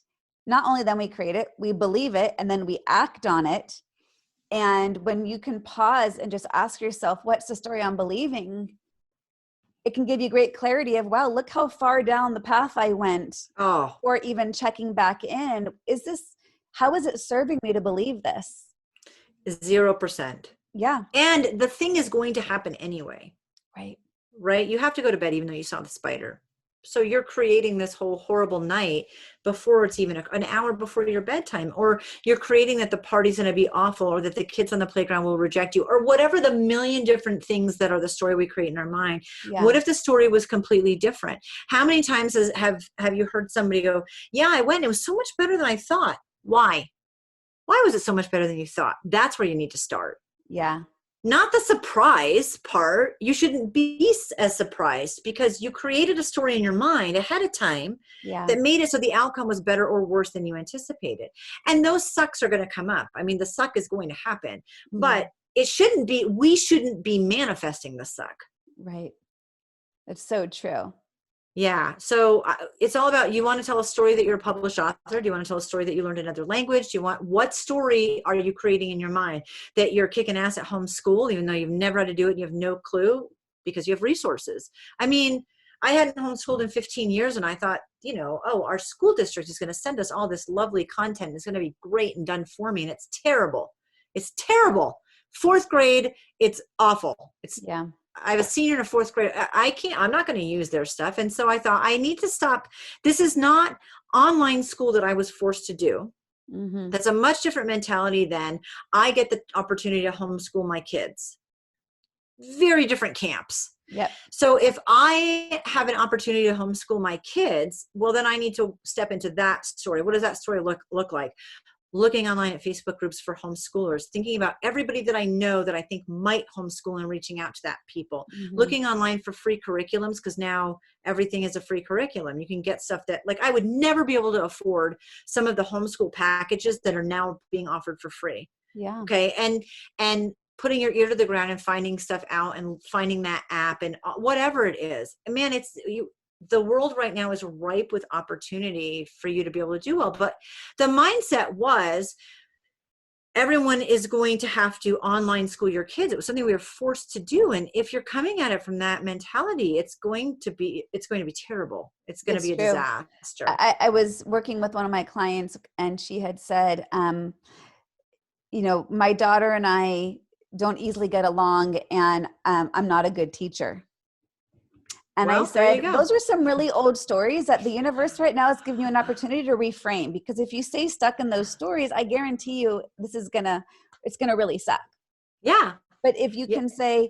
Not only then we create it, we believe it, and then we act on it. And when you can pause and just ask yourself, what's the story I'm believing? It can give you great clarity of, wow, look how far down the path I went. Oh. Or even checking back in. How is it serving me to believe this? 0%. Yeah. And the thing is going to happen anyway. Right? You have to go to bed even though you saw the spider. So you're creating this whole horrible night before it's even an hour before your bedtime, or you're creating that the party's going to be awful, or that the kids on the playground will reject you, or whatever the million different things that are the story we create in our mind. Yeah. What if the story was completely different? How many times have you heard somebody go, yeah, I went, it was so much better than I thought. Why was it so much better than you thought? That's where you need to start. Yeah. Not the surprise part. You shouldn't be as surprised, because you created a story in your mind ahead of time that made it so the outcome was better or worse than you anticipated. And those sucks are going to come up. I mean, the suck is going to happen, but we shouldn't be manifesting the suck. Right. That's so true. Yeah. So it's all about, you want to tell a story that you're a published author? Do you want to tell a story that you learned another language? What story are you creating in your mind? That you're kicking ass at home school, even though you've never had to do it and you have no clue, because you have resources. I mean, I hadn't homeschooled in 15 years, and I thought, our school district is going to send us all this lovely content. It's going to be great and done for me. And it's terrible. It's terrible. 4th grade, it's awful. I have a senior in a 4th grade. I'm not going to use their stuff. And so I thought, I need to stop. This is not online school that I was forced to do. Mm-hmm. That's a much different mentality than I get the opportunity to homeschool my kids. Very different camps. Yep. So if I have an opportunity to homeschool my kids, well, then I need to step into that story. What does that story look like? Looking online at Facebook groups for homeschoolers, thinking about everybody that I know that I think might homeschool and reaching out to that people. Mm-hmm. Looking online for free curriculums, because now everything is a free curriculum. You can get stuff that, like, I would never be able to afford some of the homeschool packages that are now being offered for free. Yeah. Okay. And putting your ear to the ground and finding stuff out and finding that app and whatever it is. Man, the world right now is ripe with opportunity for you to be able to do well. But the mindset was, everyone is going to have to online school your kids. It was something we were forced to do. And if you're coming at it from that mentality, it's going to be terrible. It's going to be a disaster. I was working with one of my clients, and she had said, my daughter and I don't easily get along, and I'm not a good teacher. And I said, those are some really old stories that the universe right now is giving you an opportunity to reframe. Because if you stay stuck in those stories, I guarantee you it's going to really suck. Yeah. But if you can say,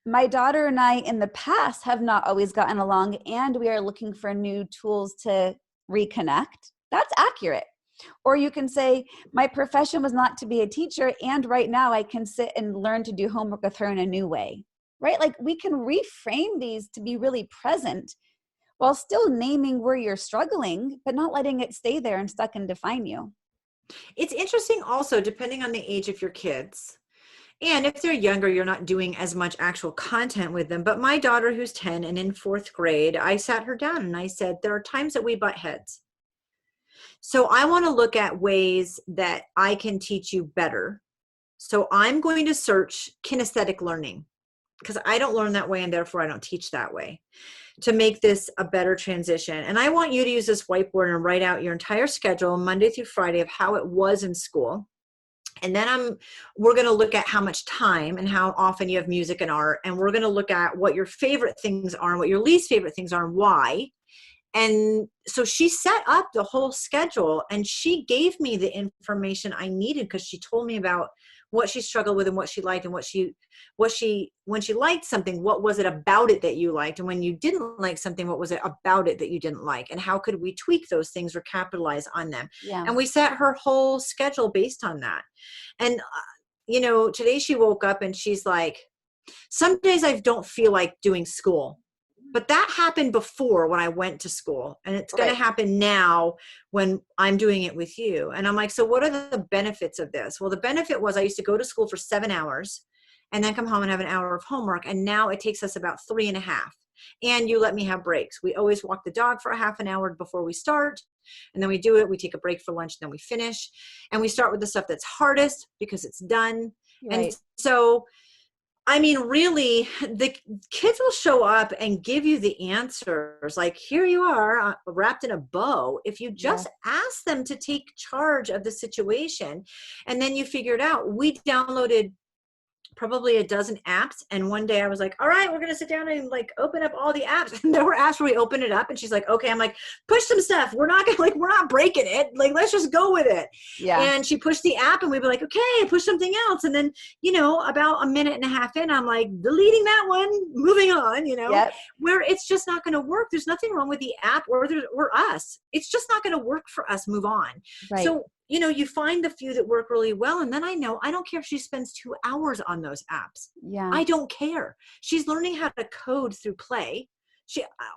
my daughter and I in the past have not always gotten along, and we are looking for new tools to reconnect, that's accurate. Or you can say, my profession was not to be a teacher, and right now I can sit and learn to do homework with her in a new way. Right? Like, we can reframe these to be really present while still naming where you're struggling, but not letting it stay there and stuck and define you. It's interesting also, depending on the age of your kids, And if they're younger, you're not doing as much actual content with them. But my daughter, who's 10 and in 4th grade, I sat her down and I said, there are times that we butt heads. So I want to look at ways that I can teach you better. So I'm going to search kinesthetic learning, because I don't learn that way and therefore I don't teach that way, to make this a better transition. And I want you to use this whiteboard and write out your entire schedule Monday through Friday of how it was in school. And then we're going to look at how much time and how often you have music and art. And we're going to look at what your favorite things are and what your least favorite things are and why. And so she set up the whole schedule and she gave me the information I needed, because she told me about what she struggled with and what she liked, and when she liked something, what was it about it that you liked? And when you didn't like something, what was it about it that you didn't like? And how could we tweak those things or capitalize on them? Yeah. And we set her whole schedule based on that. And, today she woke up and she's like, some days I don't feel like doing school. But that happened before when I went to school, and it's going to happen now when I'm doing it with you. And I'm like, so what are the benefits of this? Well, the benefit was I used to go to school for 7 hours and then come home and have an hour of homework. And now it takes us about 3.5. And you let me have breaks. We always walk the dog for a half an hour before we start. And then we do it. We take a break for lunch, and then we finish. And we start with the stuff that's hardest because it's done. Right. And so, I mean, really, the kids will show up and give you the answers. Like, here you are, wrapped in a bow. If you just ask them to take charge of the situation, and then you figure it out. We downloaded probably a dozen apps. And one day I was like, all right, we're going to sit down and like open up all the apps. And there were apps where we open it up and she's like, okay. I'm like, push some stuff. We're not breaking it. Like, let's just go with it. Yeah. And she pushed the app and we'd be like, okay, push something else. And then, about a minute and a half in, I'm like, deleting that one, moving on, where it's just not going to work. There's nothing wrong with the app or us. It's just not going to work for us. Move on. Right. So, you find the few that work really well. And then I don't care if she spends 2 hours on those apps. Yeah. I don't care. She's learning how to code through play.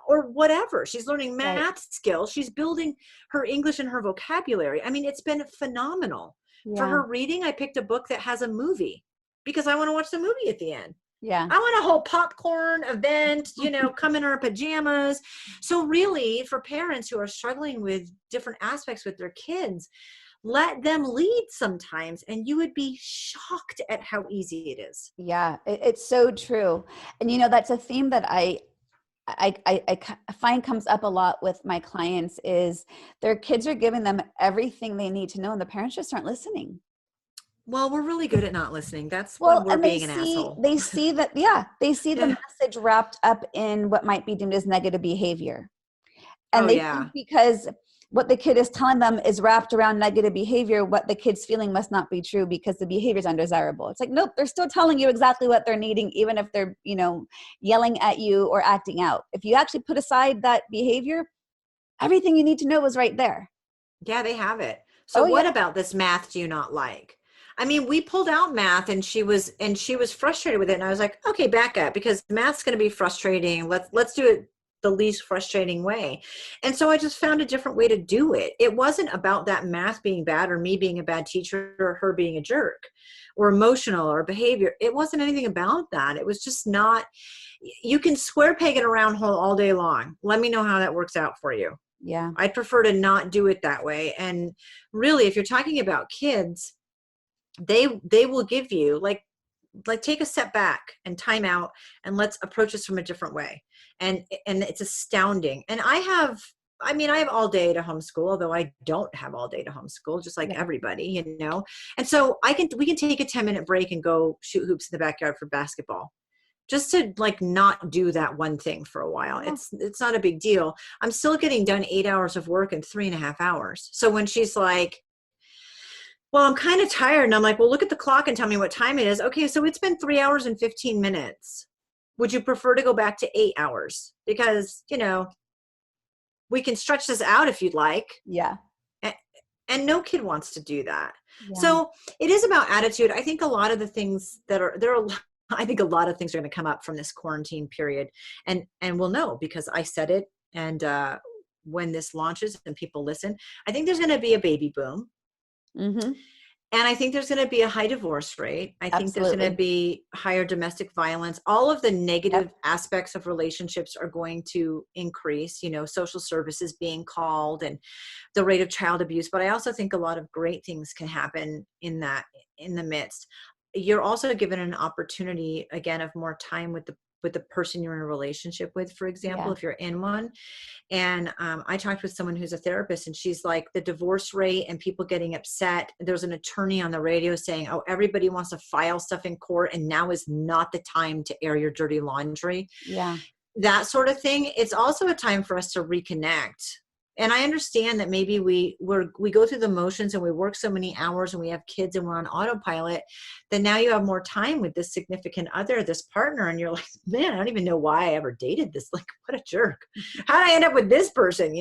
Or whatever. She's learning math skills. She's building her English and her vocabulary. I mean, it's been phenomenal. Yeah. For her reading, I picked a book that has a movie because I want to watch the movie at the end. Yeah. I want a whole popcorn event, come in our pajamas. So really, for parents who are struggling with different aspects with their kids, let them lead sometimes, and you would be shocked at how easy it is. Yeah, it's so true. And that's a theme that I find comes up a lot with my clients is their kids are giving them everything they need to know, and the parents just aren't listening. Well, we're really good at not listening. That's when we're being an asshole. They see that, they see the message wrapped up in what might be deemed as negative behavior. And think because what the kid is telling them is wrapped around negative behavior, what the kid's feeling must not be true because the behavior is undesirable. It's like, nope, they're still telling you exactly what they're needing, even if they're, yelling at you or acting out. If you actually put aside that behavior, everything you need to know is right there. Yeah, they have it. So what about this math do you not like? I mean, we pulled out math and she was frustrated with it. And I was like, okay, back up, because math's going to be frustrating. Let's do it the least frustrating way. And so I just found a different way to do it. It wasn't about that math being bad or me being a bad teacher or her being a jerk or emotional or behavior. It wasn't anything about that. It was just not, you can square peg in a round hole all day long. Let me know how that works out for you. Yeah. I'd prefer to not do it that way. And really, if you're talking about kids, they will give you like take a step back and time out and let's approach this from a different way. And it's astounding. And I have all day to homeschool, although I don't have all day to homeschool, just like everybody, And so we can take a 10-minute break and go shoot hoops in the backyard for basketball, just to like not do that one thing for a while. It's not a big deal. I'm still getting done 8 hours of work in 3.5 hours. So when she's like, well, I'm kind of tired. And I'm like, well, look at the clock and tell me what time it is. Okay, so it's been 3 hours and 15 minutes. Would you prefer to go back to 8 hours? Because, we can stretch this out if you'd like. Yeah. And no kid wants to do that. Yeah. So it is about attitude. I think a lot of the things I think a lot of things are going to come up from this quarantine period. And we'll know because I said it. And when this launches and people listen, I think there's going to be a baby boom. Mm-hmm. And I think there's going to be a high divorce rate. I think there's going to Absolutely. be higher domestic violence. All of the negative Yep. aspects of relationships are going to increase, social services being called and the rate of child abuse. But I also think a lot of great things can happen in the midst. You're also given an opportunity, again, of more time with the person you're in a relationship with, for example, Yeah. if you're in one. And I talked with someone who's a therapist, and she's like, the divorce rate and people getting upset. There's an attorney on the radio saying, oh, everybody wants to file stuff in court, and now is not the time to air your dirty laundry. Yeah. That sort of thing. It's also a time for us to reconnect. And I understand that maybe we go through the motions and we work so many hours and we have kids and we're on autopilot, that now you have more time with this significant other, this partner, and you're like, man, I don't even know why I ever dated this. Like, what a jerk. How did I end up with this person,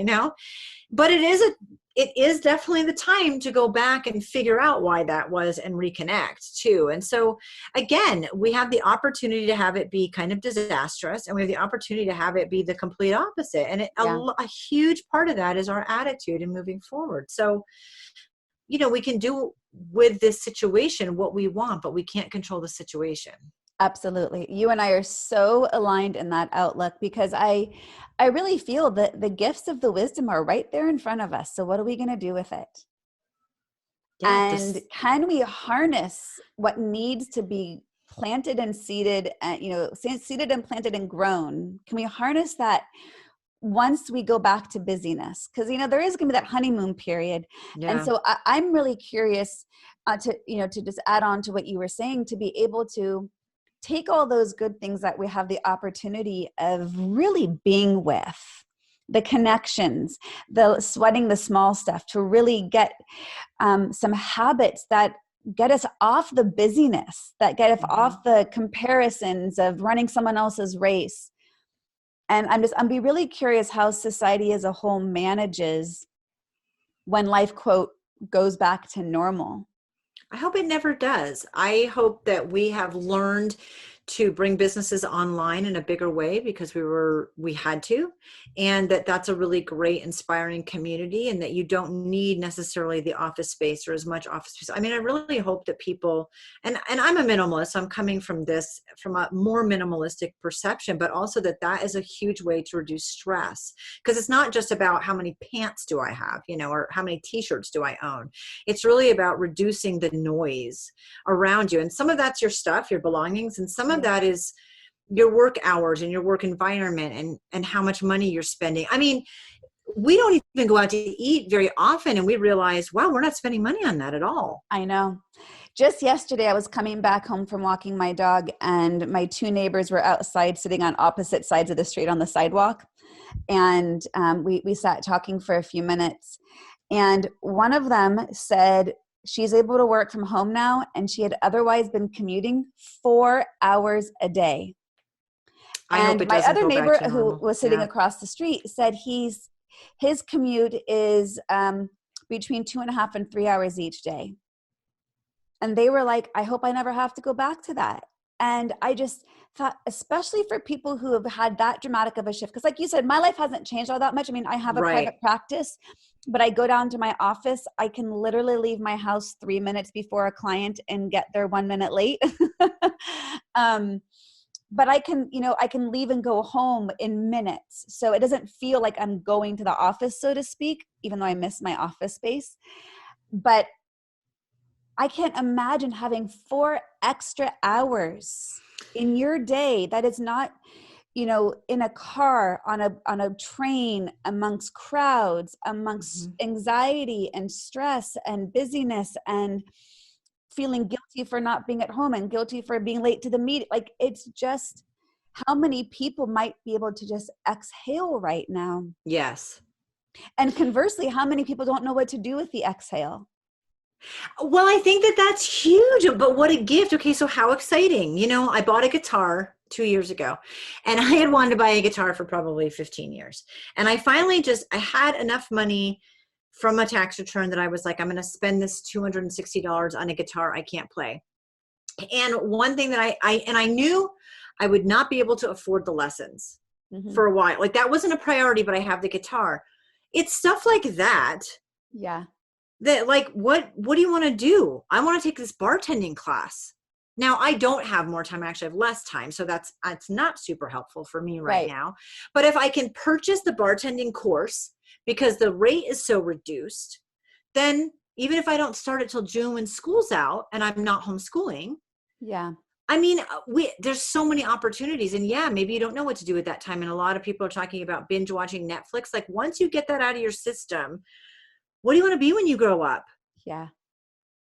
But it is definitely the time to go back and figure out why that was and reconnect too. And so again, we have the opportunity to have it be kind of disastrous, and we have the opportunity to have it be the complete opposite. And Yeah. a huge part of that is our attitude in moving forward. So, we can do with this situation what we want, but we can't control the situation. Absolutely. You and I are so aligned in that outlook, because I really feel that the gifts of the wisdom are right there in front of us. So what are we going to do with it? Yeah. And can we harness what needs to be planted and seeded, and seeded and planted and grown? Can we harness that once we go back to busyness? Because there is going to be that honeymoon period. And Yeah. so I'm really curious to just add on to what you were saying, to be able to take all those good things that we have the opportunity of really being with, the connections, the sweating the small stuff, to really get some habits that get us off the busyness, that get us off the comparisons of running someone else's race. And I'm be really curious how society as a whole manages when life, quote, goes back to normal. I hope it never does. I hope that we have learned to bring businesses online in a bigger way because we had to, and that's a really great, inspiring community, and that you don't need necessarily the office space or as much office space. I mean, I really hope that people, and I'm a minimalist, so I'm coming from a more minimalistic perception, but also that is a huge way to reduce stress, because it's not just about how many pants do I have, or how many t-shirts do I own. It's really about reducing the noise around you. And some of that's your stuff, your belongings, and some of that is your work hours and your work environment and how much money you're spending. I mean, we don't even go out to eat very often, and we realize, wow, we're not spending money on that at all. I know. Just yesterday, I was coming back home from walking my dog, and my two neighbors were outside sitting on opposite sides of the street on the sidewalk. And we sat talking for a few minutes. And one of them said she's able to work from home now, and she had otherwise been commuting 4 hours a day. I hope And it my doesn't other go back neighbor, to who normal. was sitting Yeah. across the street, said his commute is between 2.5 and 3 hours each day. And they were like, I hope I never have to go back to that. And I just thought, especially for people who have had that dramatic of a shift, because like you said, my life hasn't changed all that much. I mean, I have a Right. private practice, but I go down to my office. I can literally leave my house 3 minutes before a client and get there 1 minute late. But I can leave and go home in minutes. So it doesn't feel like I'm going to the office, so to speak, even though I miss my office space. But I can't imagine having 4 extra hours in your day that is not, in a car, on a train, amongst crowds, amongst anxiety and stress and busyness, and feeling guilty for not being at home and guilty for being late to the meeting. Like, it's just, how many people might be able to just exhale right now? Yes. And conversely, how many people don't know what to do with the exhale? Well, I think that's huge, but what a gift. Okay, so how exciting. I bought a guitar 2 years ago, and I had wanted to buy a guitar for probably 15 years. And I finally I had enough money from a tax return that I was like, I'm going to spend this $260 on a guitar I can't play. And one thing that I knew I would not be able to afford the lessons for a while. Like, that wasn't a priority, but I have the guitar. It's stuff like that. Yeah. that like, what do you want to do? I want to take this bartending class. Now I don't have more time. I actually have less time. So it's not super helpful for me right now. But if I can purchase the bartending course because the rate is so reduced, then even if I don't start it till June when school's out and I'm not homeschooling. Yeah. I mean, there's so many opportunities, and yeah, maybe you don't know what to do at that time. And a lot of people are talking about binge watching Netflix. Like once you get that out of your system, what do you want to be when you grow up? Yeah.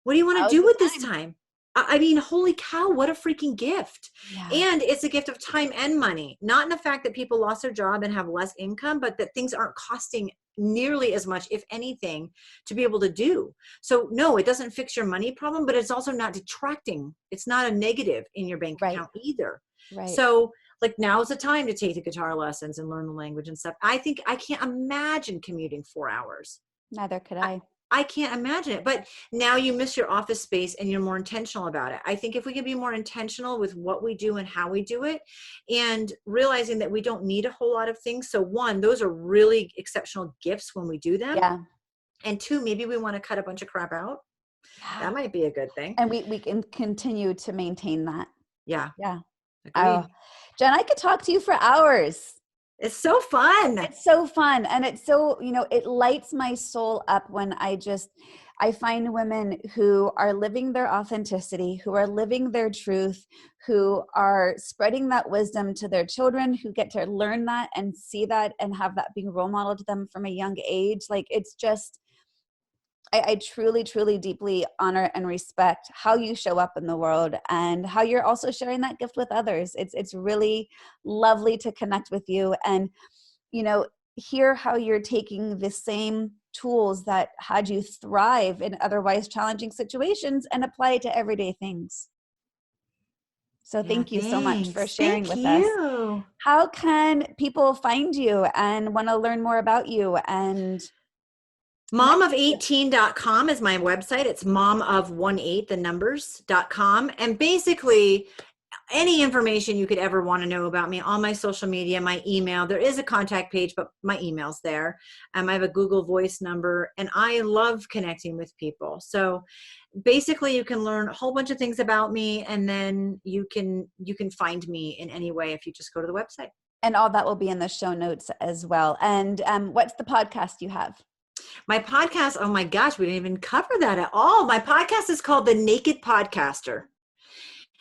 What do you want to do with this time? I mean, holy cow, what a freaking gift. Yeah. And it's a gift of time and money, not in the fact that people lost their job and have less income, but that things aren't costing nearly as much, if anything, to be able to do. So no, it doesn't fix your money problem, but it's also not detracting. It's not a negative in your bank account either. Right. So like now's the time to take the guitar lessons and learn the language and stuff. I can't imagine commuting 4 hours. Neither could I. I can't imagine it. But now you miss your office space and you're more intentional about it. I think if we can be more intentional with what we do and how we do it, and realizing that we don't need a whole lot of things. So one, those are really exceptional gifts when we do them. Yeah. And two, maybe we want to cut a bunch of crap out. Yeah. That might be a good thing. And we can continue to maintain that. Yeah. Yeah. Agreed. Jen, I could talk to you for hours. It's so fun. It's so fun. And it's so, it lights my soul up when I find women who are living their authenticity, who are living their truth, who are spreading that wisdom to their children, who get to learn that and see that and have that being role model to them from a young age. Like it's just, I truly, truly deeply honor and respect how you show up in the world and how you're also sharing that gift with others. It's really lovely to connect with you and, hear how you're taking the same tools that had you thrive in otherwise challenging situations and apply it to everyday things. So thank you so much for sharing with us. How can people find you and want to learn more about you? And Momof18.com is my website. It's momof18, and basically any information you could ever want to know about me on my social media, my email. There is a contact page, but my email's there. I have a Google Voice number, and I love connecting with people. So basically you can learn a whole bunch of things about me, and then you can find me in any way if you just go to the website. And all that will be in the show notes as well. And what's the podcast you have? My podcast, oh my gosh, we didn't even cover that at all. My podcast is called The Naked Podcaster.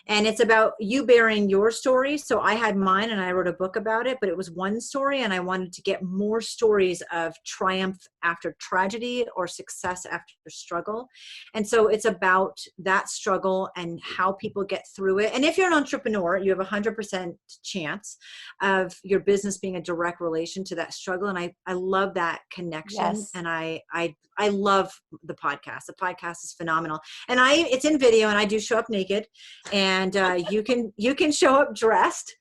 And it's about you bearing your story. So I had mine and I wrote a book about it, but it was one story, and I wanted to get more stories of triumph after tragedy or success after struggle. And so it's about that struggle and how people get through it. And if you're an entrepreneur, you have 100% chance of your business being a direct relation to that struggle. And I love that connection. Yes. And I love the podcast. The podcast is phenomenal. And it's in video, and I do show up naked, and you can show up dressed,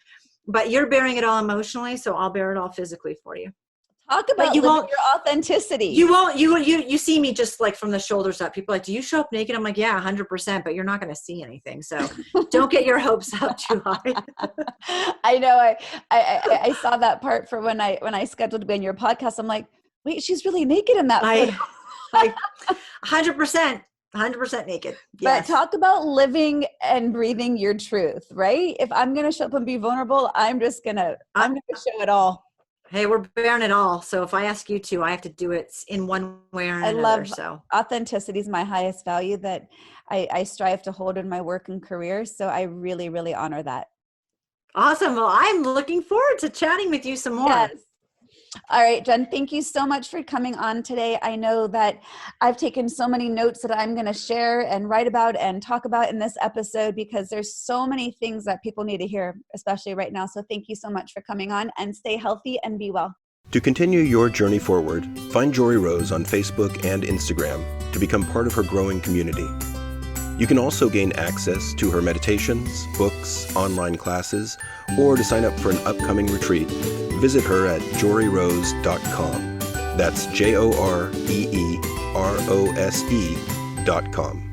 but you're bearing it all emotionally. So I'll bear it all physically for you. Talk about your authenticity. You see me just like from the shoulders up. People are like, do you show up naked? I'm like, yeah, 100%, but you're not going to see anything. So don't get your hopes up too high. I know. I saw that part for when I scheduled to be on your podcast. I'm like, wait, she's really naked in that photo. 100% naked. Yes. But talk about living and breathing your truth, right? If I'm going to show up and be vulnerable, I'm going to show it all. Hey, we're bearing it all. So if I ask you to, I have to do it in one way or another. I love authenticity is my highest value that I strive to hold in my work and career. So I really, really honor that. Awesome. Well, I'm looking forward to chatting with you some more. Yes. All right, Jenn, thank you so much for coming on today. I know that I've taken so many notes that I'm going to share and write about and talk about in this episode because there's so many things that people need to hear, especially right now. So thank you so much for coming on, and stay healthy and be well. To continue your journey forward, find Jory Rose on Facebook and Instagram to become part of her growing community. You can also gain access to her meditations, books, online classes, or to sign up for an upcoming retreat. Visit her at joryrose.com. That's JOREEROSE.com.